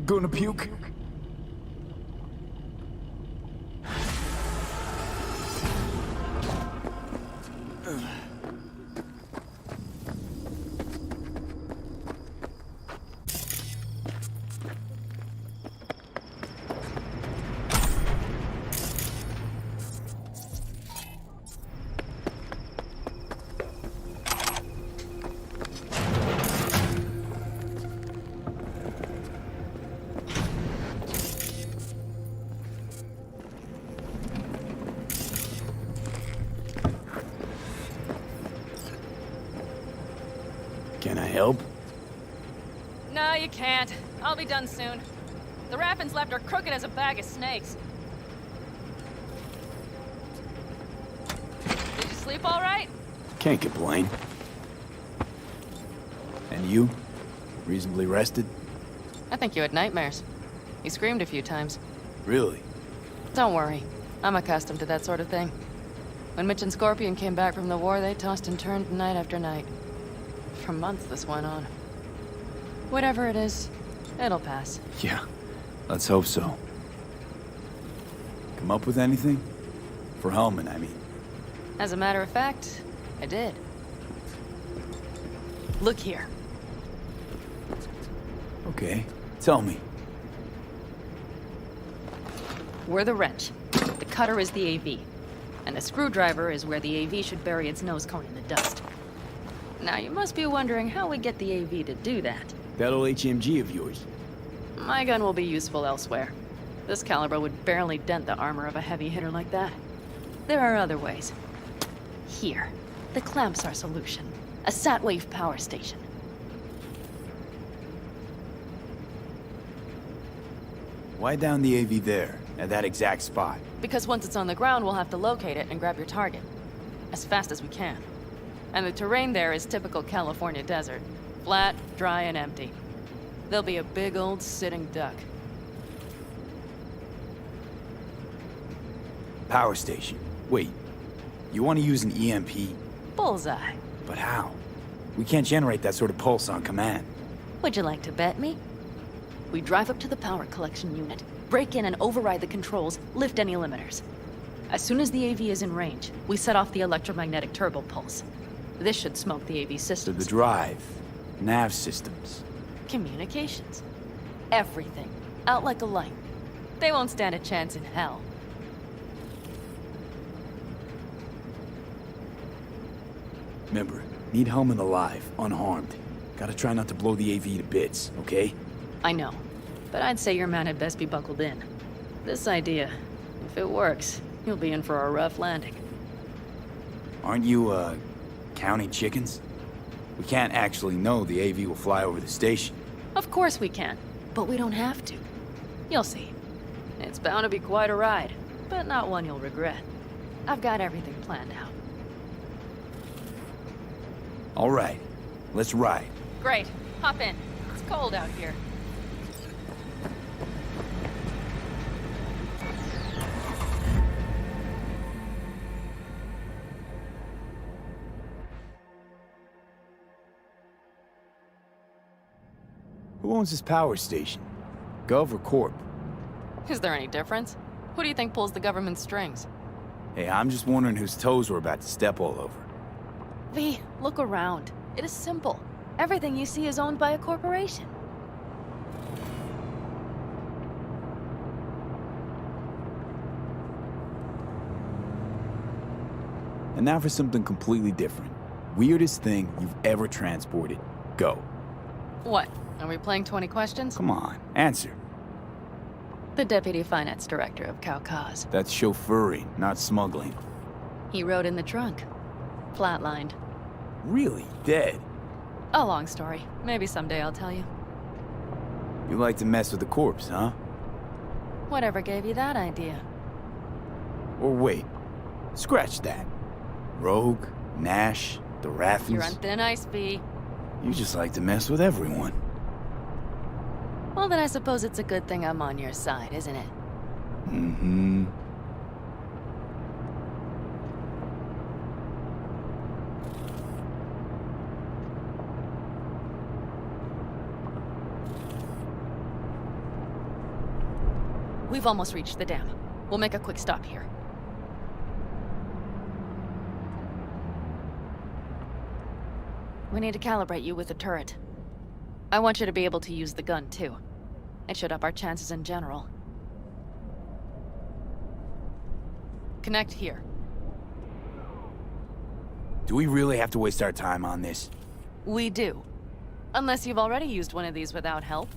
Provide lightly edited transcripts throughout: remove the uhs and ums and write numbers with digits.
Gonna puke? Can I help? No, you can't. I'll be done soon. The Raffins left are crooked as a bag of snakes. Did you sleep all right? Can't complain. And you? Reasonably rested? I think you had nightmares. You screamed a few times. Really? Don't worry. I'm accustomed to that sort of thing. When Mitch and Scorpion came back from the war, they tossed and turned night after night. For months this went on. Whatever it is, it'll pass. Yeah, let's hope so. Come up with anything? For Hellman, I mean. As a matter of fact, I did. Look here. Okay, tell me. We're the wrench. The cutter is the AV. And the screwdriver is where the AV should bury its nose cone in the dust. Now, you must be wondering how we get the AV to do that. That old HMG of yours. My gun will be useful elsewhere. This caliber would barely dent the armor of a heavy hitter like that. There are other ways. Here, the clamp's our solution. A sat-wave power station. Why down the AV there, at that exact spot? Because once it's on the ground, we'll have to locate it and grab your target. As fast as we can. And the terrain there is typical California desert. Flat, dry, and empty. There'll be a big old sitting duck. Power station. Wait, you want to use an EMP? Bullseye. But how? We can't generate that sort of pulse on command. Would you like to bet me? We drive up to the power collection unit, break in and override the controls, lift any limiters. As soon as the AV is in range, we set off the electromagnetic turbo pulse. This should smoke the AV So systems. the drive, nav systems. Communications. Everything. Out like a light. They won't stand a chance in hell. Remember, need Hellman alive, unharmed. Gotta try not to blow the AV to bits, okay? I know. But I'd say your man had best be buckled in. This idea, if it works, you'll be in for a rough landing. Aren't you, counting chickens? We can't actually know the AV will fly over the station. Of course we can, but we don't have to. You'll see. It's bound to be quite a ride, but not one you'll regret. I've got everything planned out. All right, let's ride. Great. Hop in. It's cold out here. Who owns this power station? Gov or Corp? Is there any difference? Who do you think pulls the government's strings? Hey, I'm just wondering whose toes we're about to step all over. V, look around. It is simple. Everything you see is owned by a corporation. And now for something completely different. Weirdest thing you've ever transported. Go. What? Are we playing 20 questions? Come on, answer. The Deputy Finance Director of Caucase. That's chauffeuring, not smuggling. He rode in the trunk. Flatlined. Really? Dead? A long story. Maybe someday I'll tell you. You like to mess with the corpse, huh? Whatever gave you that idea? Or wait, scratch that. Rogue, Nash, the Raffins. You're on thin ice, V. You just like to mess with everyone. Well, then I suppose it's a good thing I'm on your side, isn't it? Mm-hmm. We've almost reached the dam. We'll make a quick stop here. We need to calibrate you with the turret. I want you to be able to use the gun, too. It should up our chances in general. Connect here. Do we really have to waste our time on this? We do. Unless you've already used one of these without help,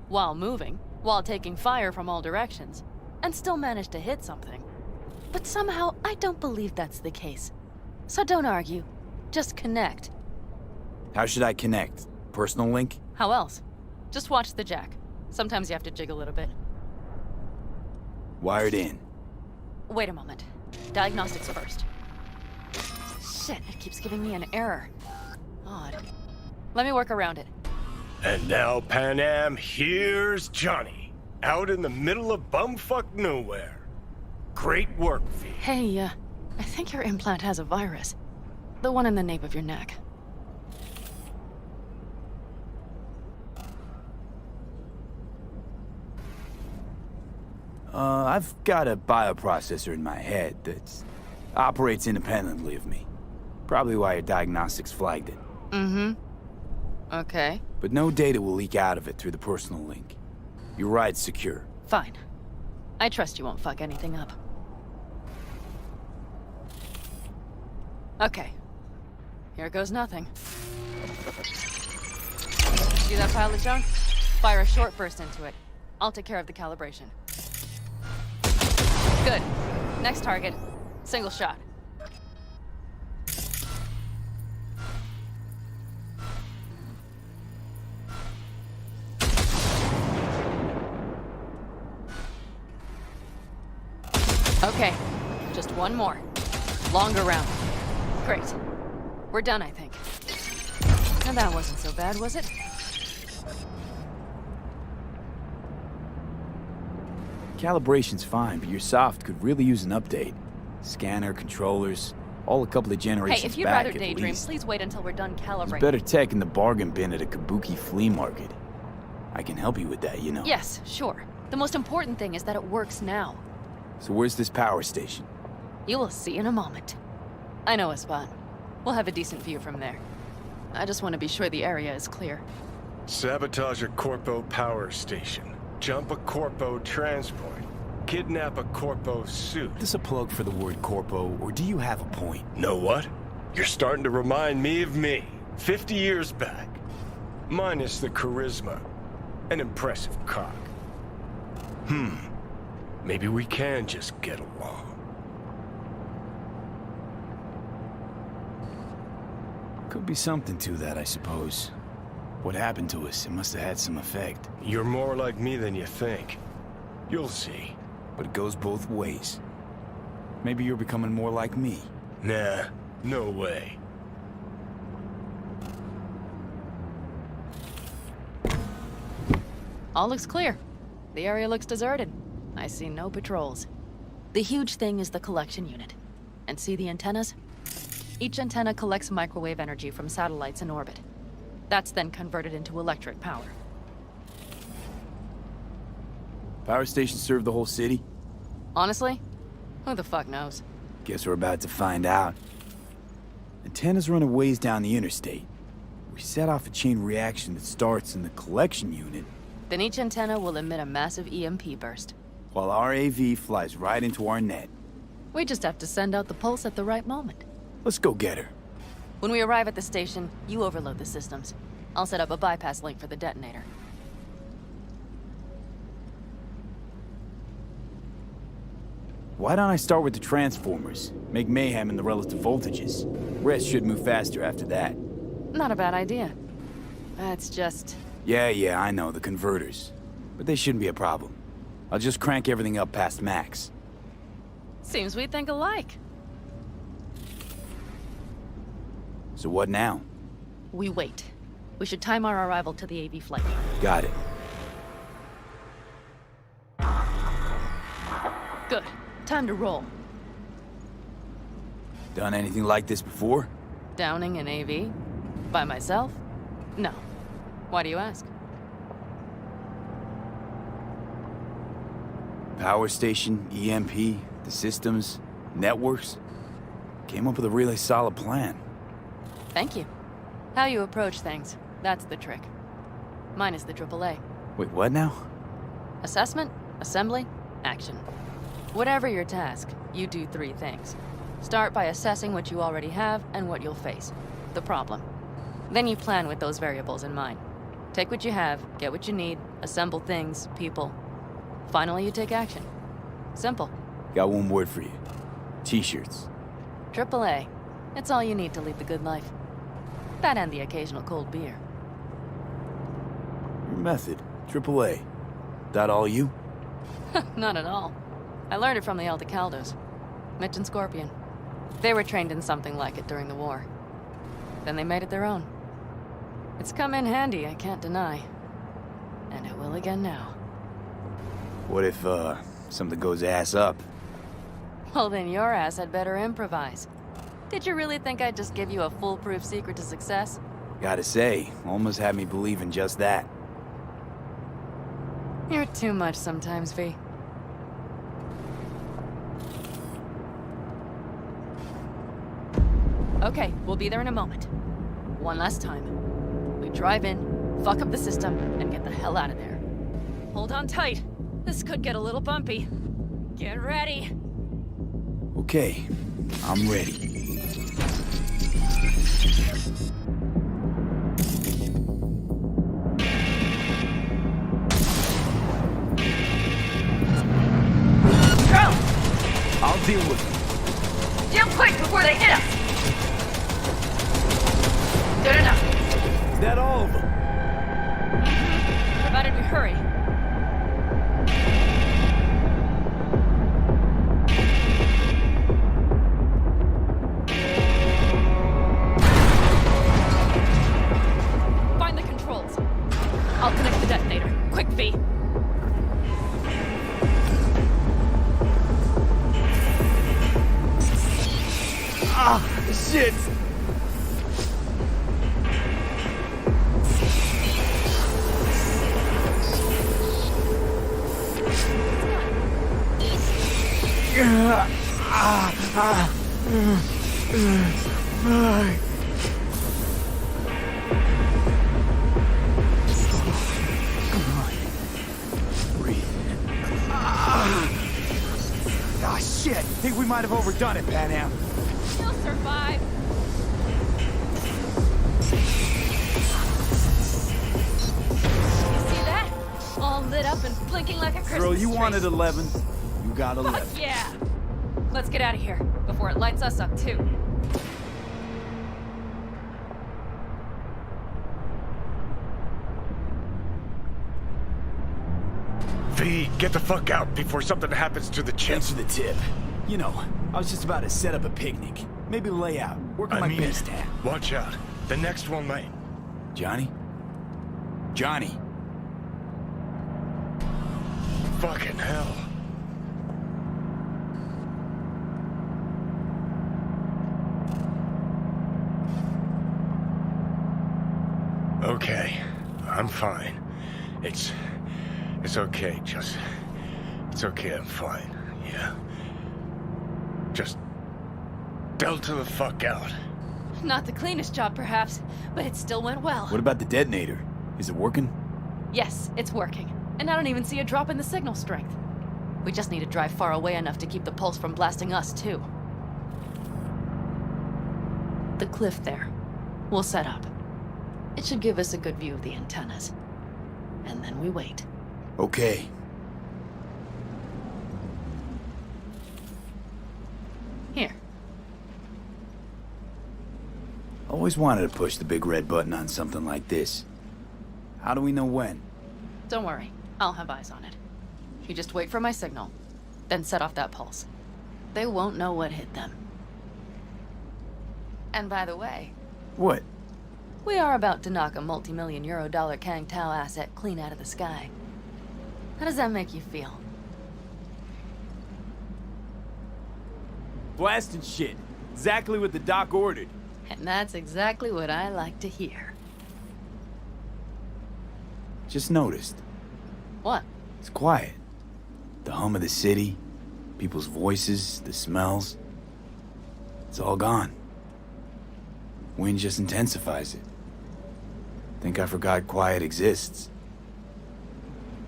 while moving, while taking fire from all directions, and still managed to hit something. But somehow, I don't believe that's the case. So don't argue. Just connect. How should I connect? Personal link? How else? Just watch the jack. Sometimes you have to jig a little bit. Wired in. Wait a moment. Diagnostics first. Shit, it keeps giving me an error. Odd. Let me work around it. And now, Pan Am, here's Johnny. Out in the middle of bumfuck nowhere. Great work, V. Hey, I think your implant has a virus. The one in the nape of your neck. I've got a bioprocessor in my head that operates independently of me. Probably why your diagnostics flagged it. Mm-hmm. Okay. But no data will leak out of it through the personal link. Your ride's secure. Fine. I trust you won't fuck anything up. Okay. Here goes nothing. See that pile of junk? Fire a short burst into it. I'll take care of the calibration. Good. Next target. Single shot. Okay. Just one more. Longer round. Great. We're done, I think. And that wasn't so bad, was it? Calibration's fine, but your soft could really use an update. Scanner, controllers, all a couple of generations Hey, if you'd back rather at daydream, least. please wait until we're done There's calibrating. better tech in the bargain bin at a kabuki flea market. I can help you with that, you know. Yes, sure. The most important thing is that it works now. So where's this power station? You will see in a moment. I know a spot. We'll have a decent view from there. I just want to be sure the area is clear. Sabotage a Corpo power station. Jump a Corpo transport. Kidnap a Corpo suit. Is this a plug for the word corpo, or do you have a point? Know what? You're starting to remind me of me, 50 years back. Minus the charisma. An impressive cock. Maybe we can just get along. Could be something to that, I suppose. What happened to us? It must have had some effect. You're more like me than you think. You'll see. But it goes both ways. Maybe you're becoming more like me. Nah, no way. All looks clear. The area looks deserted. I see no patrols. The huge thing is the collection unit. And see the antennas? Each antenna collects microwave energy from satellites in orbit. That's then converted into electric power. Power stations serve the whole city? Honestly, who the fuck knows? Guess we're about to find out. Antennas run a ways down the interstate. We set off a chain reaction that starts in the collection unit, Then each antenna will emit a massive EMP burst. while our AV flies right into our net. We just have to send out the pulse at the right moment. Let's go get her. When we arrive at the station, you overload the systems. I'll set up a bypass link for the detonator. Why don't I start with the transformers? Make mayhem in the relative voltages. Rest should move faster after that. Not a bad idea. That's just... Yeah, I know, the converters. But they shouldn't be a problem. I'll just crank everything up past max. Seems we think alike. So what now? We wait. We should time our arrival to the AV flight. Got it. Good. Time to roll. Done anything like this before? Downing an AV? By myself? No. Why do you ask? Power station, EMP, the systems, networks. Came up with a really solid plan. Thank you. How you approach things, that's the trick. Mine is the AAA. Wait, what now? Assessment, assembly, action. Whatever your task, you do 3 things. Start by assessing what you already have and what you'll face. The problem. Then you plan with those variables in mind. Take what you have, get what you need, assemble things, people. Finally, you take action. Simple. Got one word for you. T-shirts. AAA. It's all you need to lead the good life. That and the occasional cold beer. Your method. AAA. That all you? Not at all. I learned it from the Aldecaldos. Mitch and Scorpion. They were trained in something like it during the war. Then they made it their own. It's come in handy, I can't deny. And it will again now. What if, something goes ass up? Well, then your ass had better improvise. Did you really think I'd just give you a foolproof secret to success? Gotta say, almost had me believe in just that. You're too much sometimes, V. Okay, we'll be there in a moment. One last time. We drive in, fuck up the system, and get the hell out of there. Hold on tight. This could get a little bumpy. Get ready. Okay, I'm ready. I'll deal with it. Jump quick before they hit us! Good enough. Is that all of them? Provided we hurry. Find the controls. I'll connect the detonator. Quick, V. Ah, shit! Ah, shit! Think we might have overdone it, Pan Am. You'll survive. You see that? All lit up and blinking like a Christmas Girl, you tree. wanted 11. You got 11. Fuck yeah! Let's get out of here before it lights us up too. V, get the fuck out before something happens to the chip. Thanks for the tip. You know, I was just about to set up a picnic. Maybe lay out. Work on my base tab. Watch out. The next one might. Johnny? Johnny! Fucking hell. Okay, I'm fine. It's okay, just... It's okay, I'm fine, yeah. Just... Delta the fuck out. Not the cleanest job, perhaps, but it still went well. What about the detonator? Is it working? Yes, it's working. And I don't even see a drop in the signal strength. We just need to drive far away enough to keep the pulse from blasting us, too. The cliff there. We'll set up. It should give us a good view of the antennas. And then we wait. Okay. Here. Always wanted to push the big red button on something like this. How do we know when? Don't worry. I'll have eyes on it. You just wait for my signal, then set off that pulse. They won't know what hit them. And by the way, What? we are about to knock a multi-million euro dollar Kang Tao asset clean out of the sky. How does that make you feel? Blasting shit. Exactly what the doc ordered. And that's exactly what I like to hear. Just noticed. What? It's quiet. The hum of the city, people's voices, the smells. It's all gone. Wind just intensifies it. Think I forgot quiet exists.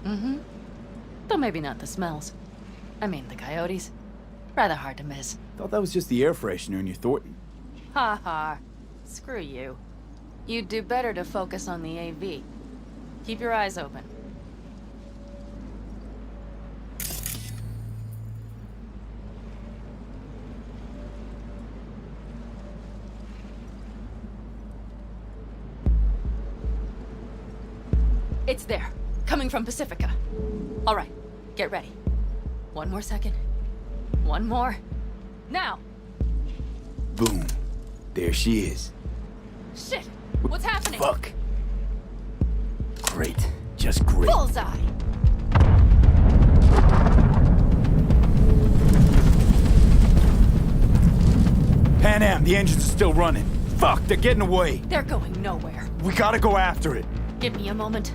Mm-hmm. Though maybe not the smells. I mean, the coyotes. Rather hard to miss. Thought that was just the air freshener in your Thornton. Ha ha. Screw you. You'd do better to focus on the AV. Keep your eyes open. It's there. Coming from Pacifica. All right. Get ready. One more second. One more. Now! Boom. There she is. Shit! What's happening? Fuck. Great. Just great. Bullseye! Pan Am, the engines are still running. Fuck, they're getting away. They're going nowhere. We gotta go after it. Give me a moment.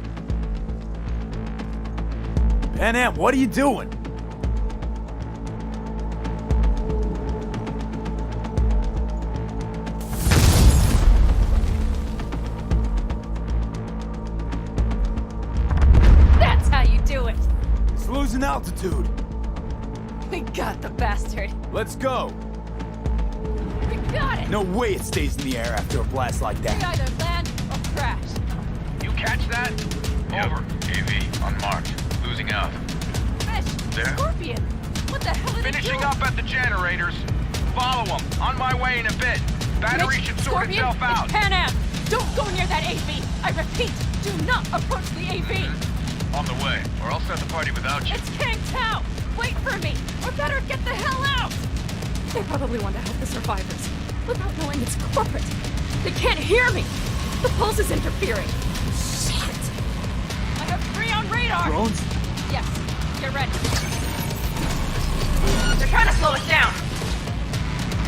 Pan Am, what are you doing? That's how you do it! It's losing altitude. We got the bastard. Let's go. We got it! No way it stays in the air after a blast like We that. either land or crash. You catch that? Over. AV, unmarked. Losing out. Fish! There? Scorpion! What the hell are they Finishing doing? up at the generators. Follow them. On my way in a bit. Battery Mitch, should sort Scorpion, itself out. It's Pan Am! Don't go near that AV! I repeat, do not approach the AV! On the way, or I'll start the party without you. It's Kang Tao! Wait for me! Or better get the hell out! They probably want to help the survivors, without knowing it's corporate. They can't hear me! The pulse is interfering. Shit! I have 3 on radar! Drones? Yes, get ready. They're trying to slow us down.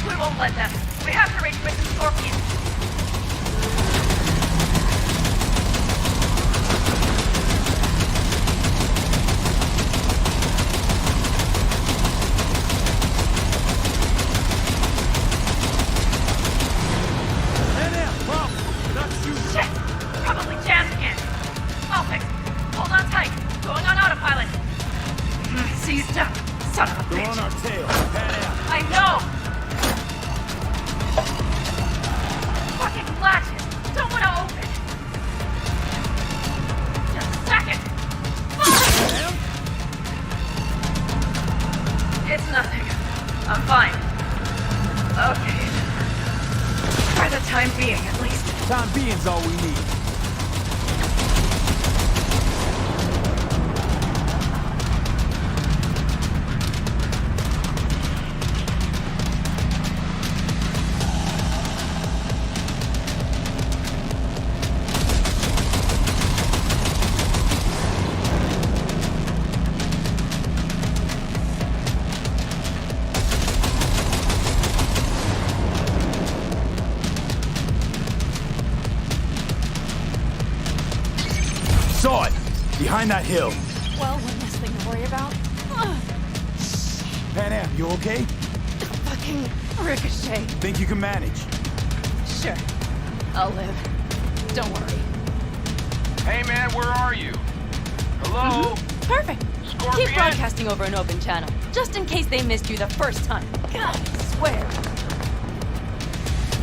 We won't let them. We have to reach Mission Scorpion. Pan Am, problem. Not you. Shit! Probably jammed again. I'll fix it. Hold on tight. Going on autopilot. Seized up. Son of a They're on bitch. our tail. Pan Am. I know! Fucking latches! Don't want to open! Just a second! Pan Am? It's nothing. I'm fine. Okay. For the time being, at least. Time being's all we need. Saw it! Behind that hill. Well, one less thing to worry about. Ugh, Pan Am, you okay? fucking ricochet. Think you can manage? Sure. I'll live. Don't worry. Hey man, where are you? Hello? Perfect. Scorpion? Keep broadcasting over an open channel, just in case they missed you the first time. God, I swear.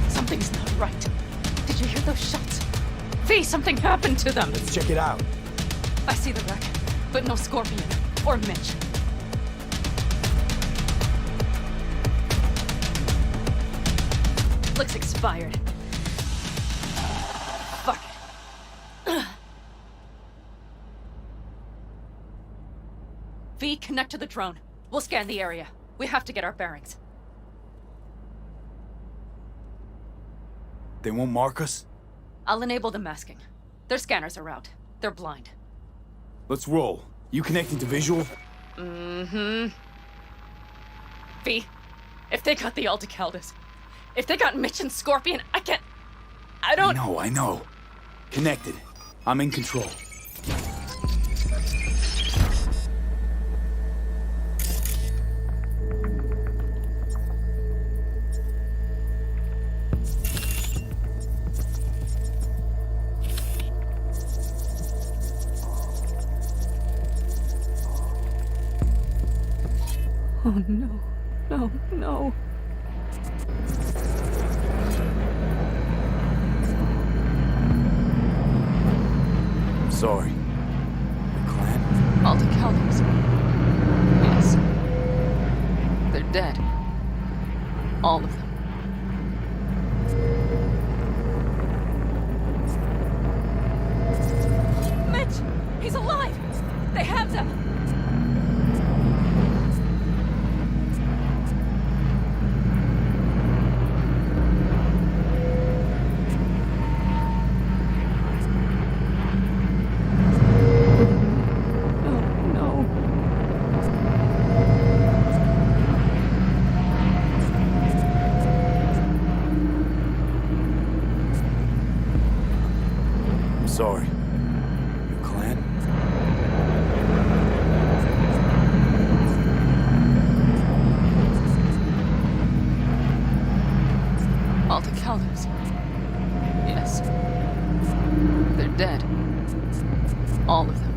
Something's not right. Did you hear those shots? V, something happened to them. Let's check it out. I see the wreck, but no Scorpion or Mitch. Looks expired. Fuck it. V, connect to the drone. We'll scan the area. We have to get our bearings. They won't mark us? I'll enable the masking. Their scanners are out. They're blind. Let's roll. You connecting to visual? Mm-hmm. V, if they got the Aldecaldos, if they got Mitch and Scorpion, I don't... I know. Connected. I'm in control. Oh no. No, no. I'm sorry. The clan? All the Calders. Yes. They're dead. All of them. Mitch! He's alive! They have them! Sorry. Your clan? All the Calders. Yes. They're dead. All of them.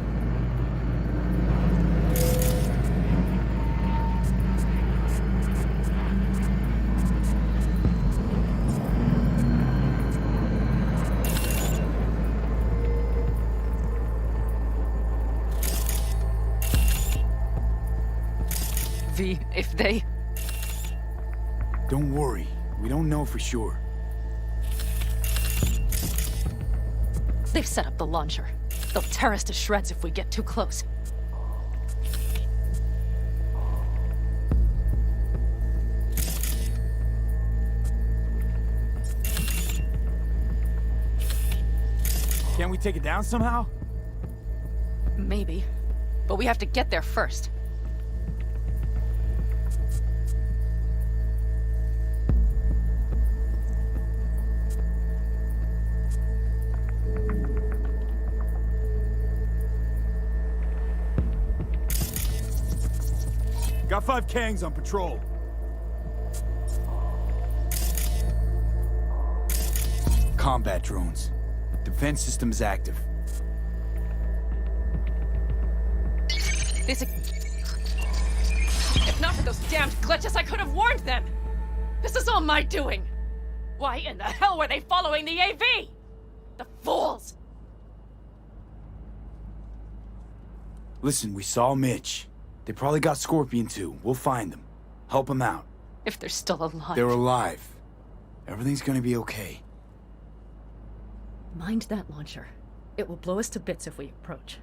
V, if they... Don't worry. We don't know for sure. They've set up the launcher. They'll tear us to shreds if we get too close. Can't we take it down somehow? Maybe. But we have to get there first. Got 5 Kangs on patrol. Combat drones. Defense system is active. This... If not for those damned glitches, I could have warned them! This is all my doing! Why in the hell were they following the AV? The fools! Listen, we saw Mitch. They probably got Scorpion too. We'll find them. Help them out. If they're still alive. They're alive. Everything's gonna be okay. Mind that launcher. It will blow us to bits if we approach.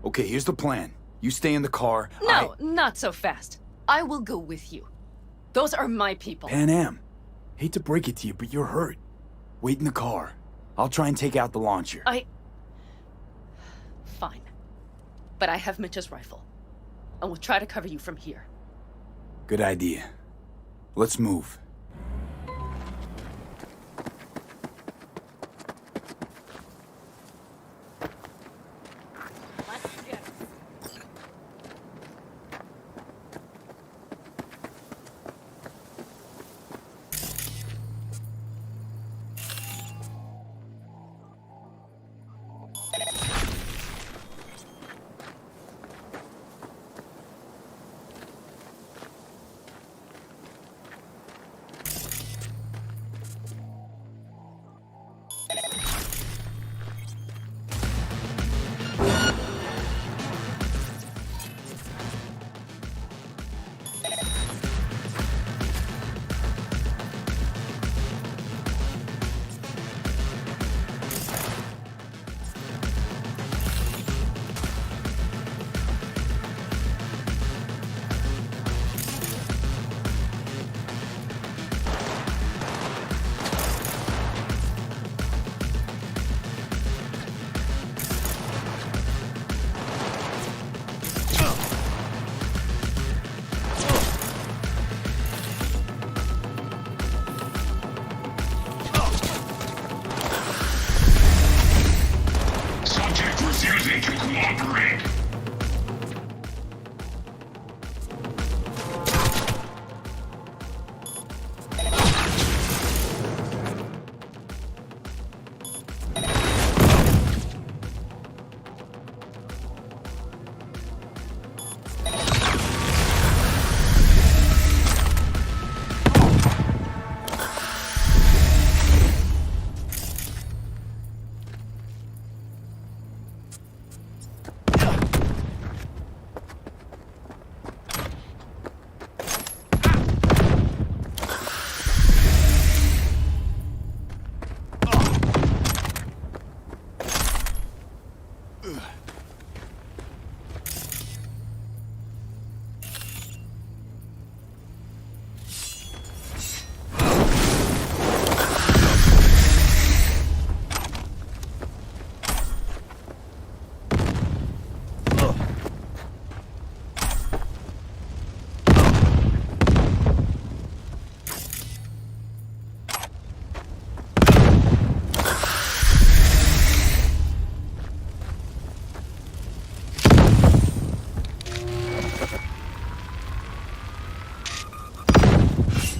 Okay, here's the plan. You stay in the car. No, not so fast. I will go with you. Those are my people. Pan Am. Hate to break it to you, but you're hurt. Wait in the car. I'll try and take out the launcher. Fine. But I have Mitch's rifle. And we'll try to cover you from here. Good idea. Let's move.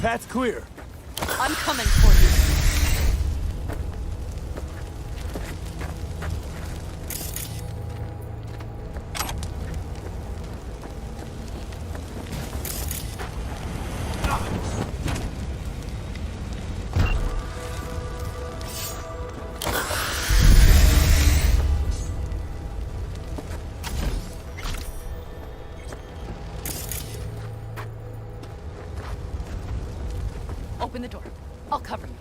Path's clear. I'm coming for you. Open the door. I'll cover you.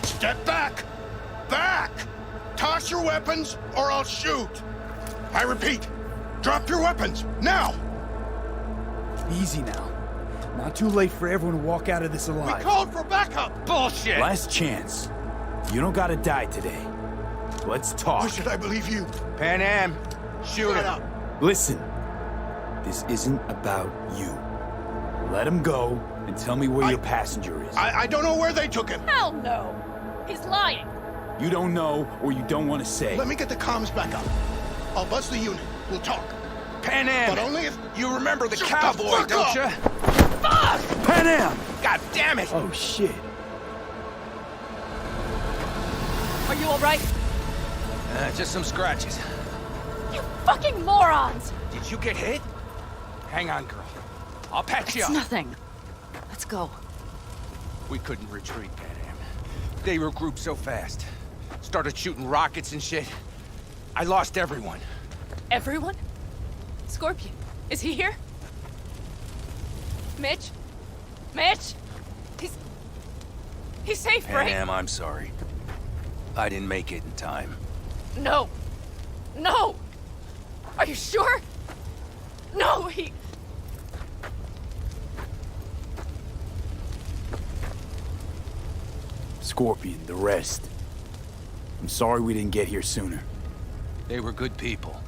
Step back! Back! Toss your weapons, or I'll shoot! I repeat, drop your weapons, now! Easy now. Not too late for everyone to walk out of this We alive. called for backup! Bullshit! Last chance. You don't gotta die today. Let's Why talk. should I believe you? Pan Am, shoot Shut him. up! Listen. This isn't about you. Let him go and tell me where your passenger is. I don't know where they took him. Hell no! He's lying! You don't know or you don't want to say. Let me get the comms back up. I'll buzz the unit. We'll talk. Pan Am, But only if... you remember the Shut the cowboy, fuck don't up! you? Pan Am! God damn it! Oh shit. Are you alright? Just some scratches. You fucking morons! Did you get hit? Hang on, girl. I'll patch you It's up. nothing. Let's go. We couldn't retreat, Pan Am. They regrouped so fast. Started shooting rockets and shit. I lost everyone. Everyone? Scorpion, is he here? Mitch? Mitch? He's safe, Pan right? Am, I'm sorry. I didn't make it in time. No. No! Are you sure? No, he... Scorpion, the rest. I'm sorry we didn't get here sooner. They were good people.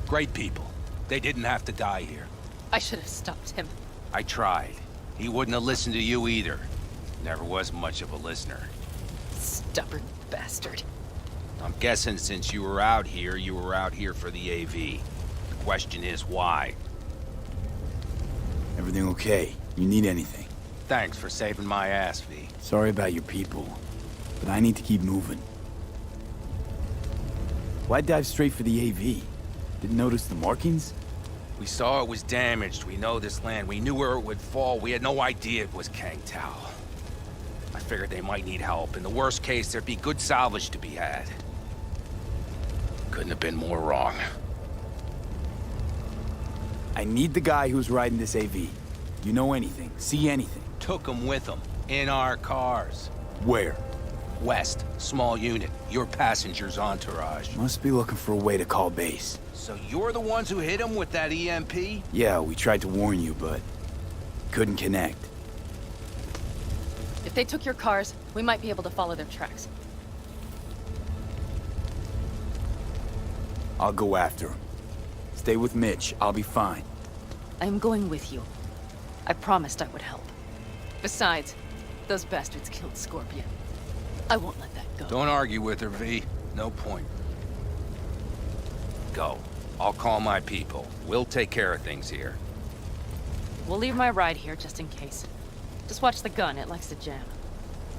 Great people. They didn't have to die here. I should have stopped him. I tried. He wouldn't have listened to you either. Never was much of a listener. Stubborn bastard. I'm guessing since you were out here for the AV. The question is why? Everything okay? You need anything? Thanks for saving my ass, V. Sorry about your people, but I need to keep moving. Why dive straight for the AV? Didn't notice the markings? We saw it was damaged. We know this land. We knew where it would fall. We had no idea it was Kang Tao. I figured they might need help. In the worst case, there'd be good salvage to be had. Couldn't have been more wrong. I need the guy who's riding this AV. You know anything? See anything? Took them with them. In our cars. Where? West. Small unit. Your passenger's entourage. Must be looking for a way to call base. So you're the ones who hit him with that EMP? Yeah, we tried to warn you, but couldn't connect. If they took your cars, we might be able to follow their tracks. I'll go after him. Stay with Mitch. I'll be fine. I am going with you. I promised I would help. Besides, those bastards killed Scorpion. I won't let that go. Don't argue with her, V. No point. Go. I'll call my people. We'll take care of things here. We'll leave my ride here just in case. Just watch the gun, it likes to jam.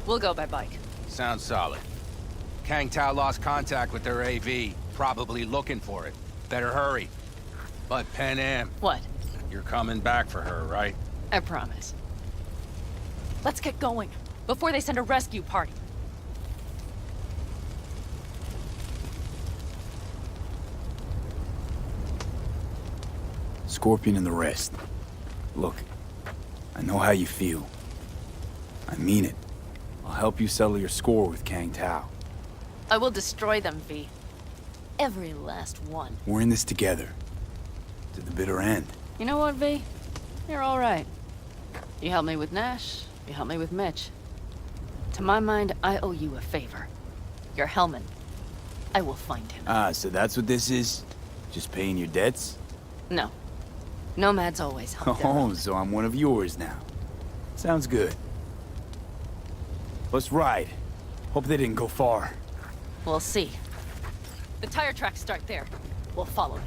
We'll go by bike. Sounds solid. Kang Tao lost contact with their AV. Probably looking for it. Better hurry. But Pan Am, What? you're coming back for her, right? I promise. Let's get going, before they send a rescue party. Scorpion and the rest. Look, I know how you feel. I mean it. I'll help you settle your score with Kang Tao. I will destroy them, V. Every last one. We're in this together. To the bitter end. You know what, V? You're all right. You helped me with Nash, you helped me with Mitch. To my mind, I owe you a favor. Your Hellman. I will find him. Ah, so that's what this is? Just paying your debts? No. Nomads always help their Oh, own. so I'm one of yours now. Sounds good. Let's ride. Hope they didn't go far. We'll see. The tire tracks start there. We'll follow them.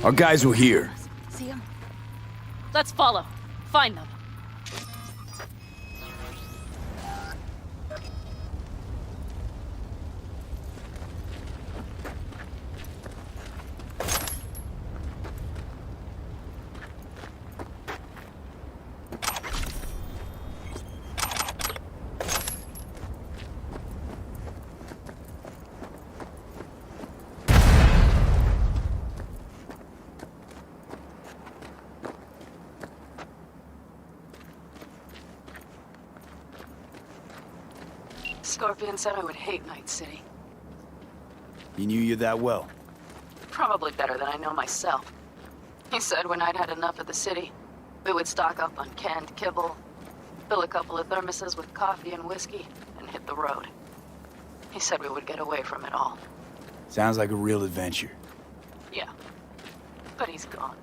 Our guys were here. See them? Let's follow. Find them. Scorpion said I would hate Night City. He knew you that well. Probably better than I know myself. He said when I'd had enough of the city, we would stock up on canned kibble, fill a couple of thermoses with coffee and whiskey, and hit the road. He said we would get away from it all. Sounds like a real adventure. Yeah. But he's gone.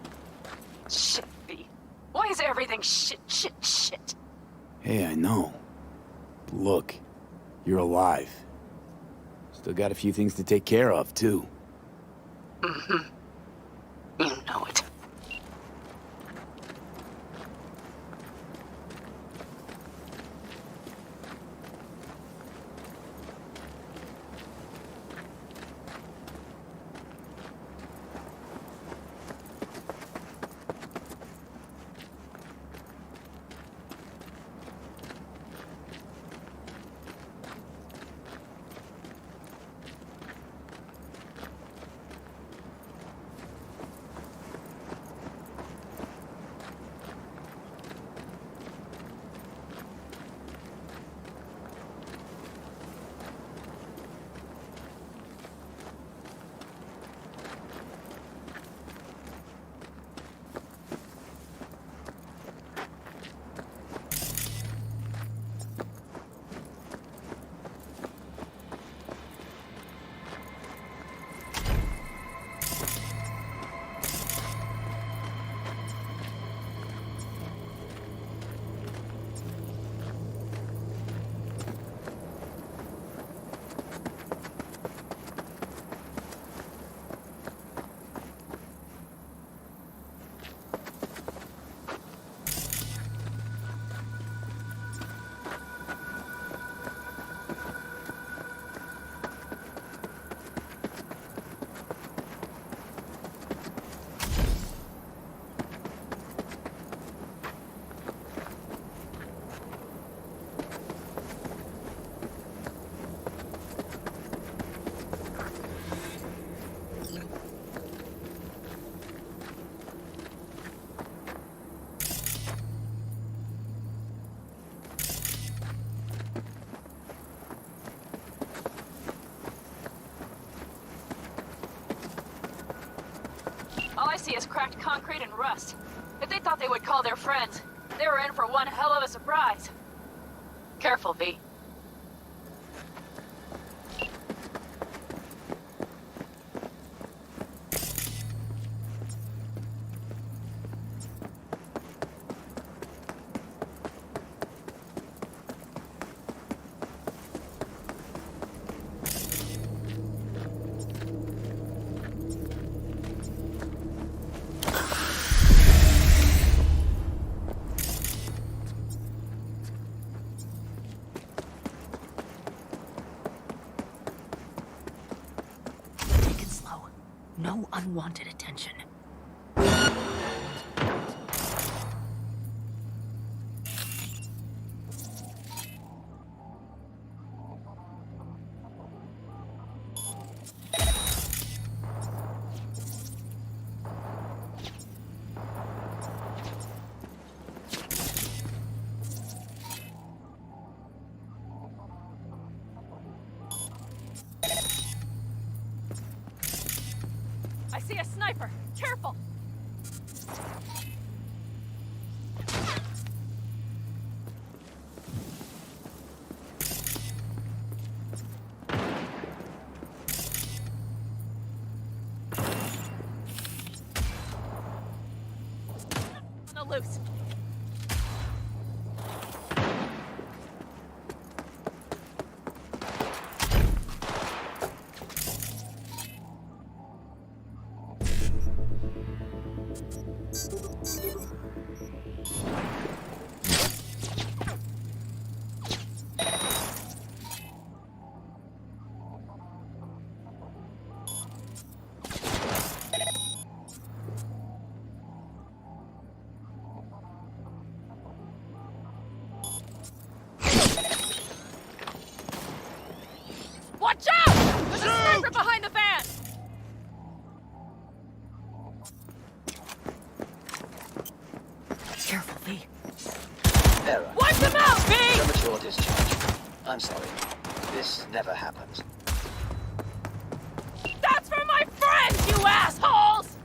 Shit, V. Why is everything shit, shit, shit? Hey, I know. But look, you're alive. Still got a few things to take care of, too. Mm-hmm. You know it. All I see is cracked concrete and rust. If they thought they would call their friends, they were in for one hell of a surprise. Careful, V. No unwanted attention. I see a sniper! Careful! On the loose. Watch out! There's a sniper behind the van! Careful, V. Error. Wipe them out, V! Premature discharge. I'm sorry. This never happens. That's for my friends, you assholes!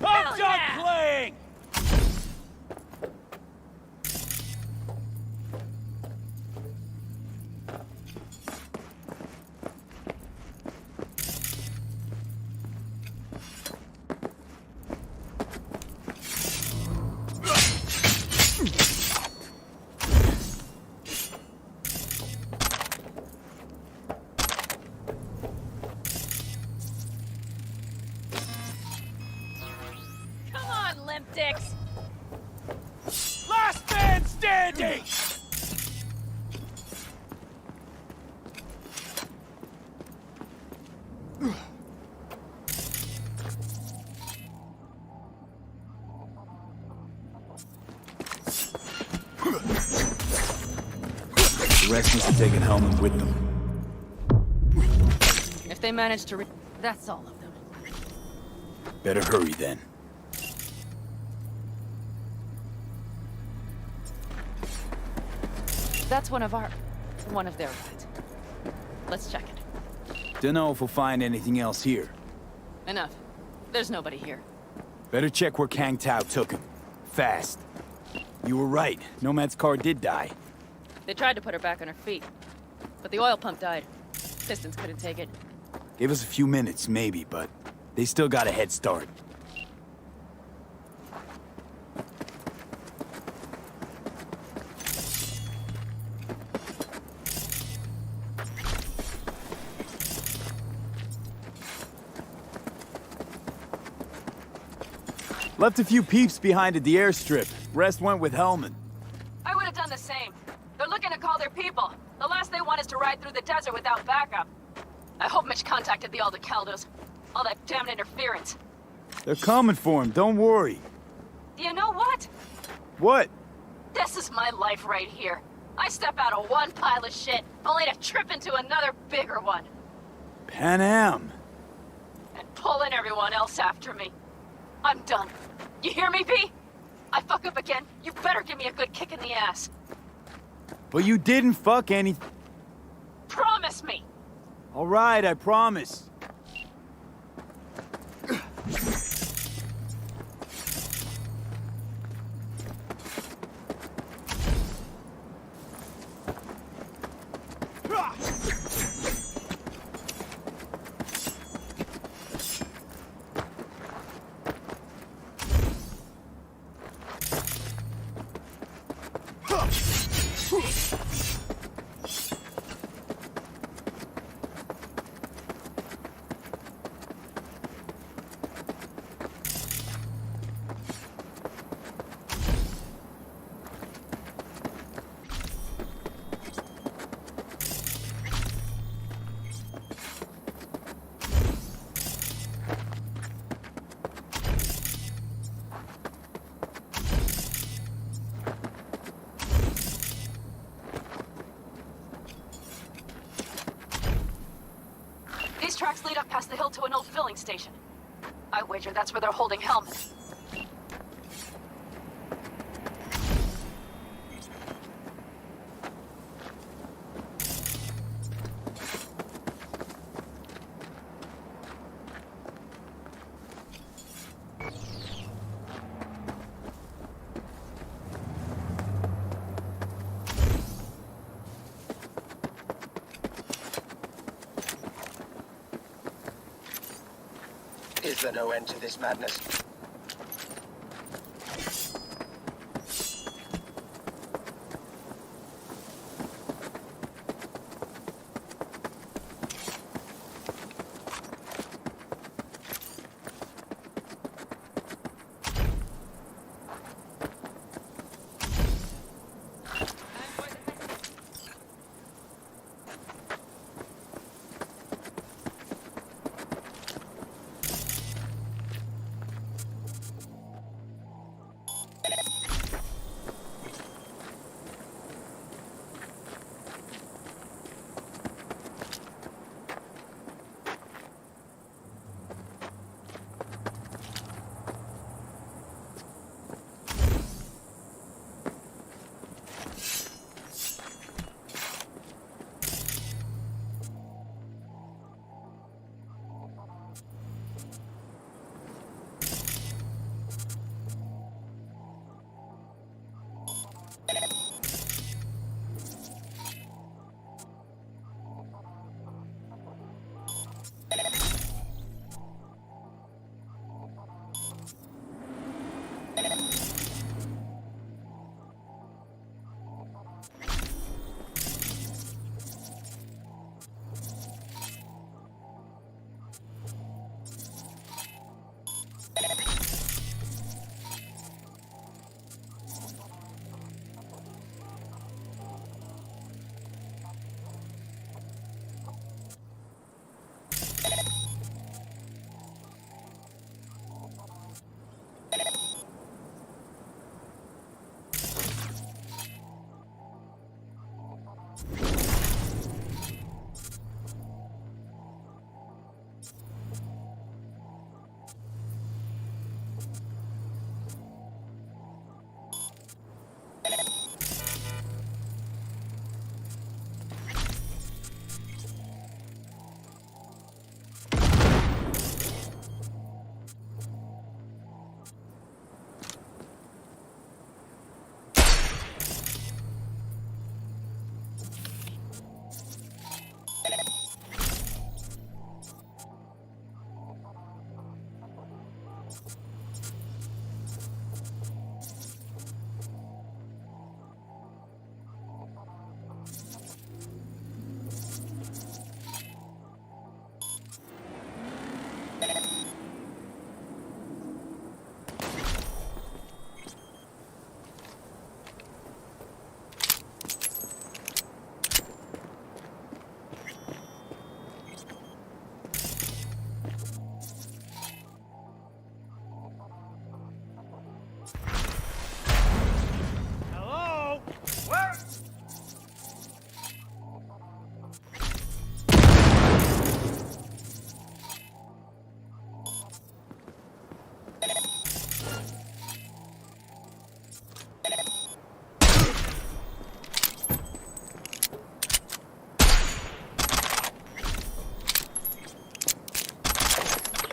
I'm done playing! Come on, limp dicks! Last man standing! The rest must have taken Hellman with them. If they manage to that's all of them. Better hurry then. That's one of their rides. Let's check it. Dunno if we'll find anything else here. Enough. There's nobody here. Better check where Kang Tao took him. Fast. You were right. Nomad's car did die. They tried to put her back on her feet, but the oil pump died. Pistons couldn't take it. Gave us a few minutes, maybe, but they still got a head start. Left a few peeps behind at the airstrip. Rest went with Hellman. I would have done the same. They're looking to call their people. The last they want is to ride through the desert without backup. I hope Mitch contacted the Aldecaldos. All that damn interference. They're coming for him, don't worry. You know what? What? This is my life right here. I step out of one pile of shit, only to trip into another bigger one. Pan Am. And pulling everyone else after me. I'm done. You hear me, V? I fuck up again, you better give me a good kick in the ass. But you didn't fuck any... Promise me! All right, I promise. These tracks lead up past the hill to an old filling station. I wager that's where they're holding Helmet. Is there no end to this madness?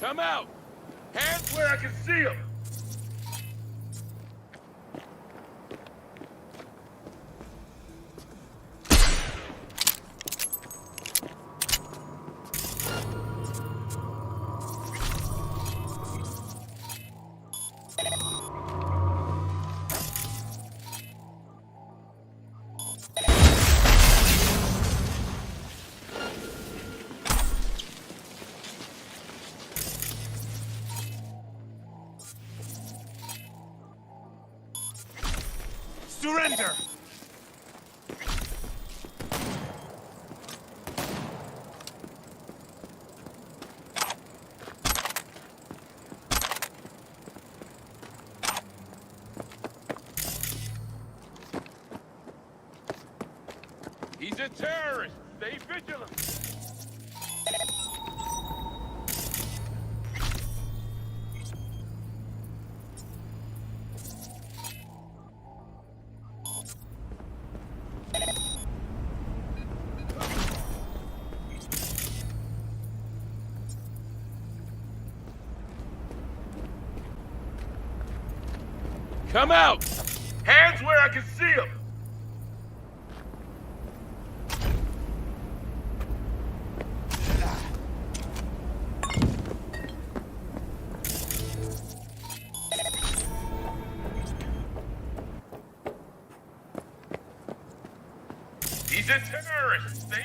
Come out! Hands where I can see them! Surrender! He's a terrorist! Stay vigilant! Come out! Hands where I can see them! He's a terrorist, see?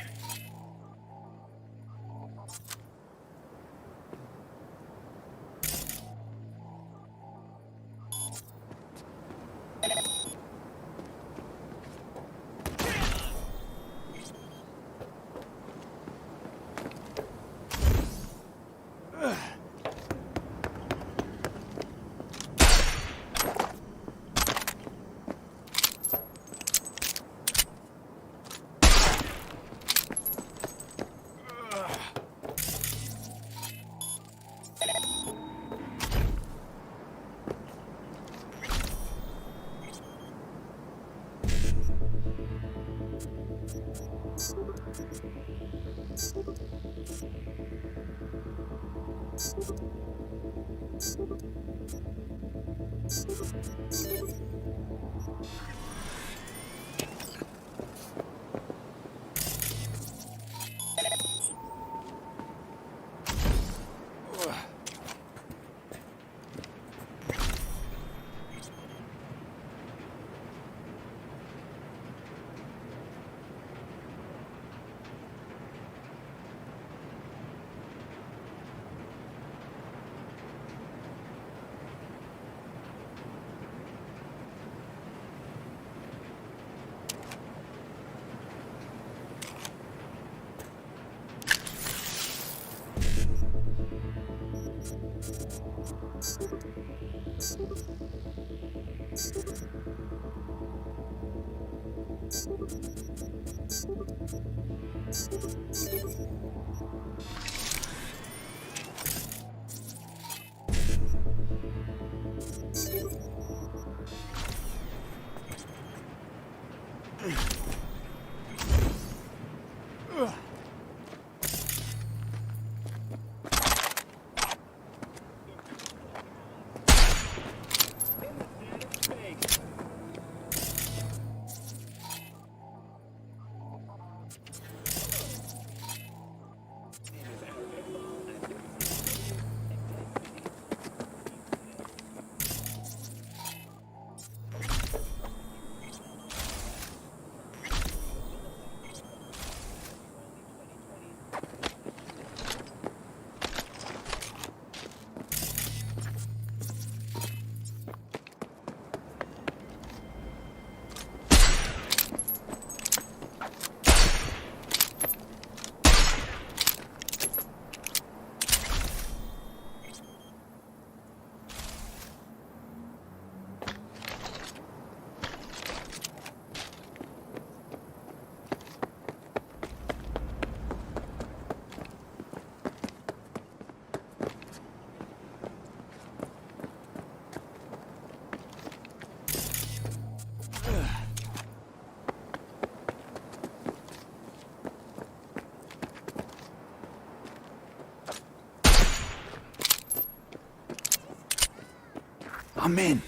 I'm in.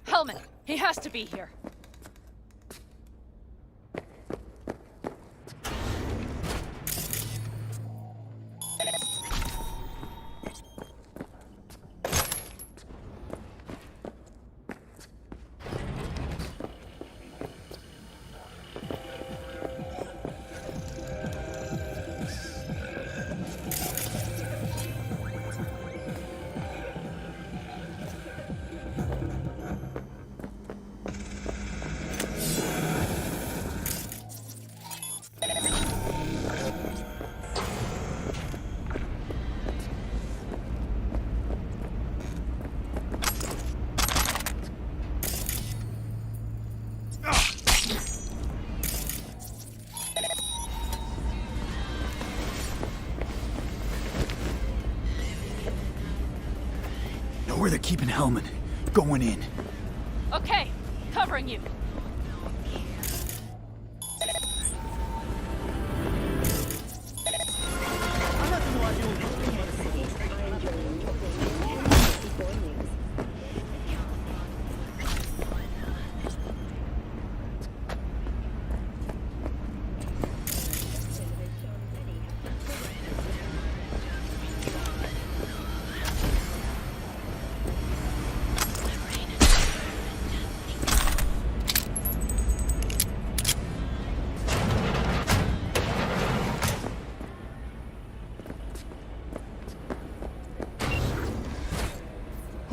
Hellman, he has to be here. Know where they're keeping Hellman. Going in. Okay, covering you.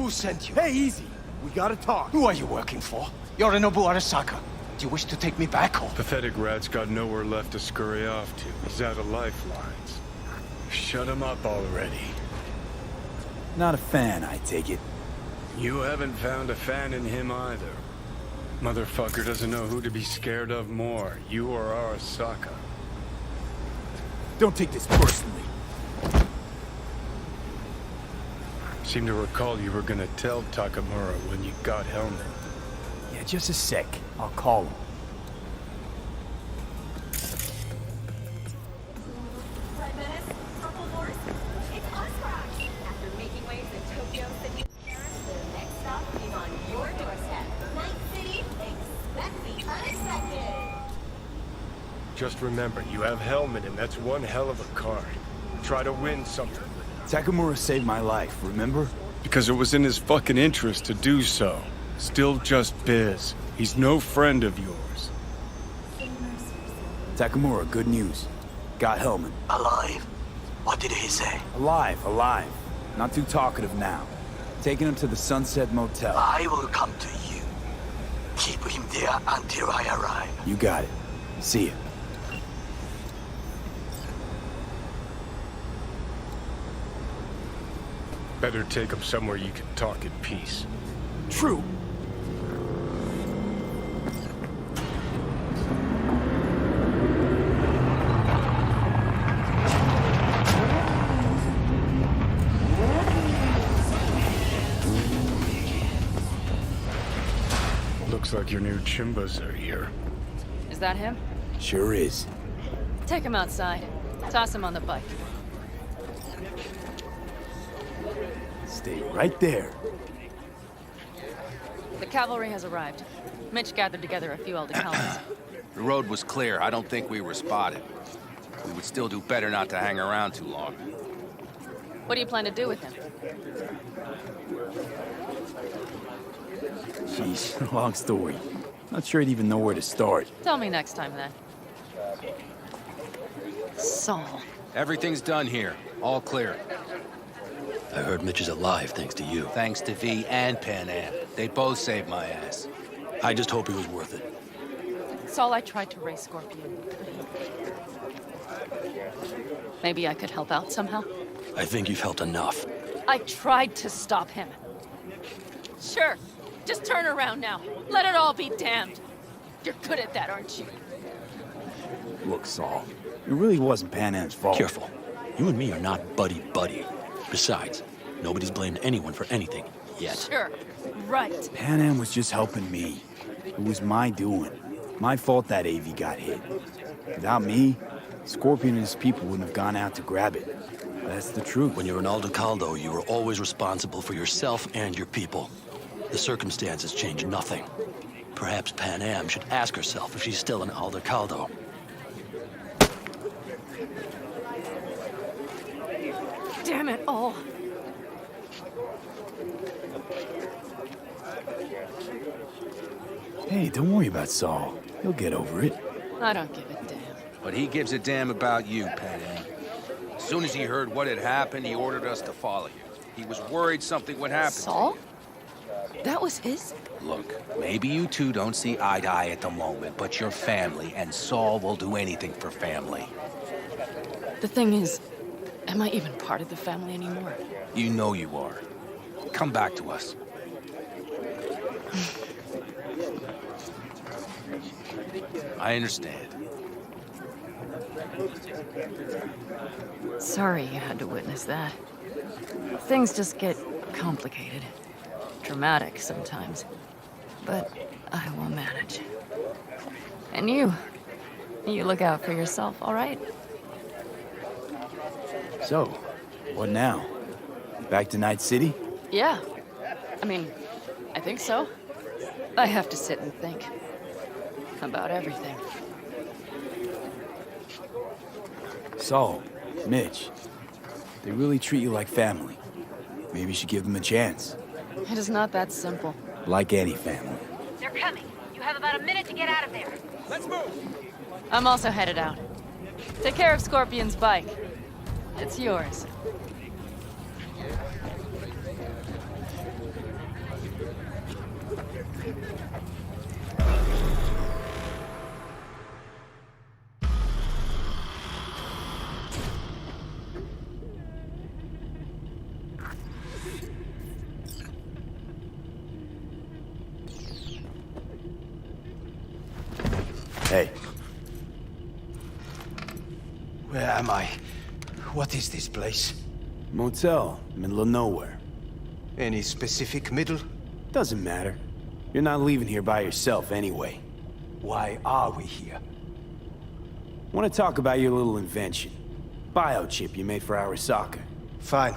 Who sent you? Hey, easy. We gotta talk. Who are you working for? Yorinobu Arasaka. Do you wish to take me back home? Pathetic rat's got nowhere left to scurry off to. He's out of lifelines. Shut him up already. Not a fan, I take it. You haven't found a fan in him either. Motherfucker doesn't know who to be scared of more, you or Arasaka. Don't take this personally. Seem to recall you were gonna tell Takamura when you got Hellman. Yeah, just a sec. I'll call him. Just remember, you have Hellman, and that's one hell of a card. Try to win something. Takamura saved my life, remember? Because it was in his fucking interest to do so. Still just biz. He's no friend of yours. Takamura, good news. Got Hellman. Alive? What did he say? Alive, alive. Not too talkative now. Taking him to the Sunset Motel. I will come to you. Keep him there until I arrive. You got it. See ya. Better take him somewhere you can talk in peace. True. Looks like your new Chimbas are here. Is that him? Sure is. Take him outside. Toss him on the bike. Stay right there. The cavalry has arrived. Mitch gathered together a few Aldecaldos. The road was clear. I don't think we were spotted. We would still do better not to hang around too long. What do you plan to do with him? Jeez, long story. Not sure I'd even know where to start. Tell me next time, then. Saul. Everything's done here. All clear. I heard Mitch is alive thanks to you. Thanks to V and Pan Am. They both saved my ass. I just hope he was worth it. Saul, I tried to raise Scorpion. Maybe I could help out somehow? I think you've helped enough. I tried to stop him. Sure. Just turn around now. Let it all be damned. You're good at that, aren't you? Look, Saul. It really wasn't Pan Am's fault. Careful. You and me are not buddy-buddy. Besides, nobody's blamed anyone for anything, yet. Sure. Right. Pan Am was just helping me. It was my doing. My fault that AV got hit. Without me, Scorpion and his people wouldn't have gone out to grab it. That's the truth. When you're an Aldecaldo, you are always responsible for yourself and your people. The circumstances change nothing. Perhaps Pan Am should ask herself if she's still an Aldecaldo. Damn it all. Hey, don't worry about Saul. He'll get over it. I don't give a damn. But he gives a damn about you, Pan Am. As soon as he heard what had happened, he ordered us to follow you. He was worried something would happen. Saul? That was his? Look, maybe you two don't see eye to eye at the moment, but you're family, and Saul will do anything for family. The thing is, am I even part of the family anymore? You know you are. Come back to us. I understand. Sorry you had to witness that. Things just get complicated. Dramatic sometimes. But I will manage. And you look out for yourself, all right? So, what now? Back to Night City? Yeah. I mean, I think so. I have to sit and think. About everything. Saul, Mitch, they really treat you like family. Maybe you should give them a chance. It is not that simple. Like any family. They're coming. You have about a minute to get out of there. Let's move! I'm also headed out. Take care of Scorpion's bike. It's yours. Hey. Where am I? What is this place? Motel, middle of nowhere. Any specific middle? Doesn't matter. You're not leaving here by yourself anyway. Why are we here? Want to talk about your little invention. Biochip you made for Arasaka. Fine.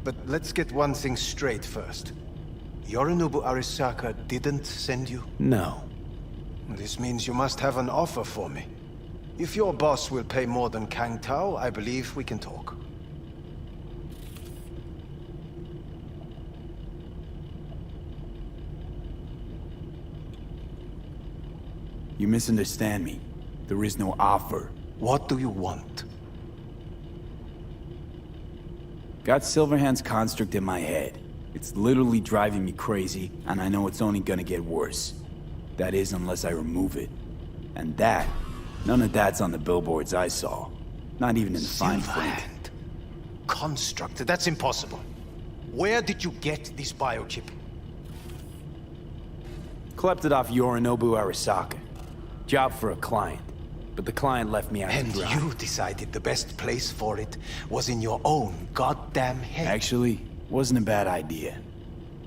But let's get one thing straight first. Yorinobu Arasaka didn't send you? No. This means you must have an offer for me. If your boss will pay more than Kang Tao, I believe we can talk. You misunderstand me. There is no offer. What do you want? Got Silverhand's construct in my head. It's literally driving me crazy, and I know it's only gonna get worse. That is, unless I remove it. And that, none of that's on the billboards I saw. Not even in the fine print. Construct? That's impossible. Where did you get this biochip? Klept it off Yorinobu Arasaka. Job for a client. But the client left me out to dry. And you decided the best place for it was in your own goddamn head. Actually, wasn't a bad idea.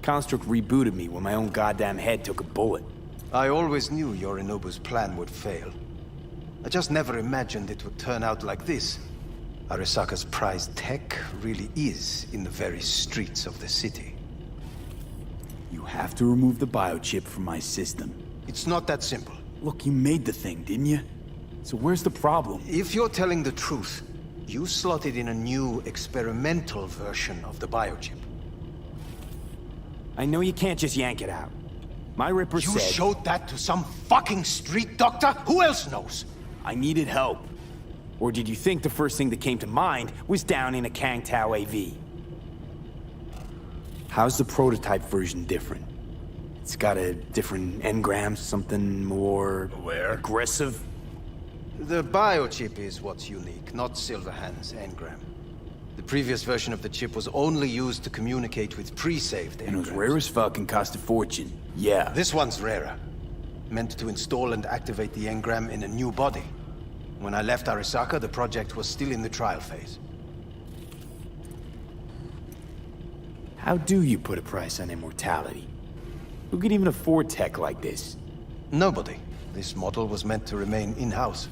Construct rebooted me when my own goddamn head took a bullet. I always knew Yorinobu's plan would fail. I just never imagined it would turn out like this. Arasaka's prized tech really is in the very streets of the city. You have to remove the biochip from my system. It's not that simple. Look, you made the thing, didn't you? So where's the problem? If you're telling the truth, you slotted in a new experimental version of the biochip. I know you can't just yank it out. My Ripper said... You showed that to some fucking street doctor? Who else knows? I needed help. Or did you think the first thing that came to mind was down in a Kang Tao AV? How's the prototype version different? It's got a different engram, something more... aggressive? The biochip is what's unique, not Silverhand's engram. The previous version of the chip was only used to communicate with pre-saved engrams. And it was rare as fuck and cost a fortune. Yeah. This one's rarer. Meant to install and activate the engram in a new body. When I left Arasaka, the project was still in the trial phase. How do you put a price on immortality? Who could even afford tech like this? Nobody. This model was meant to remain in-house.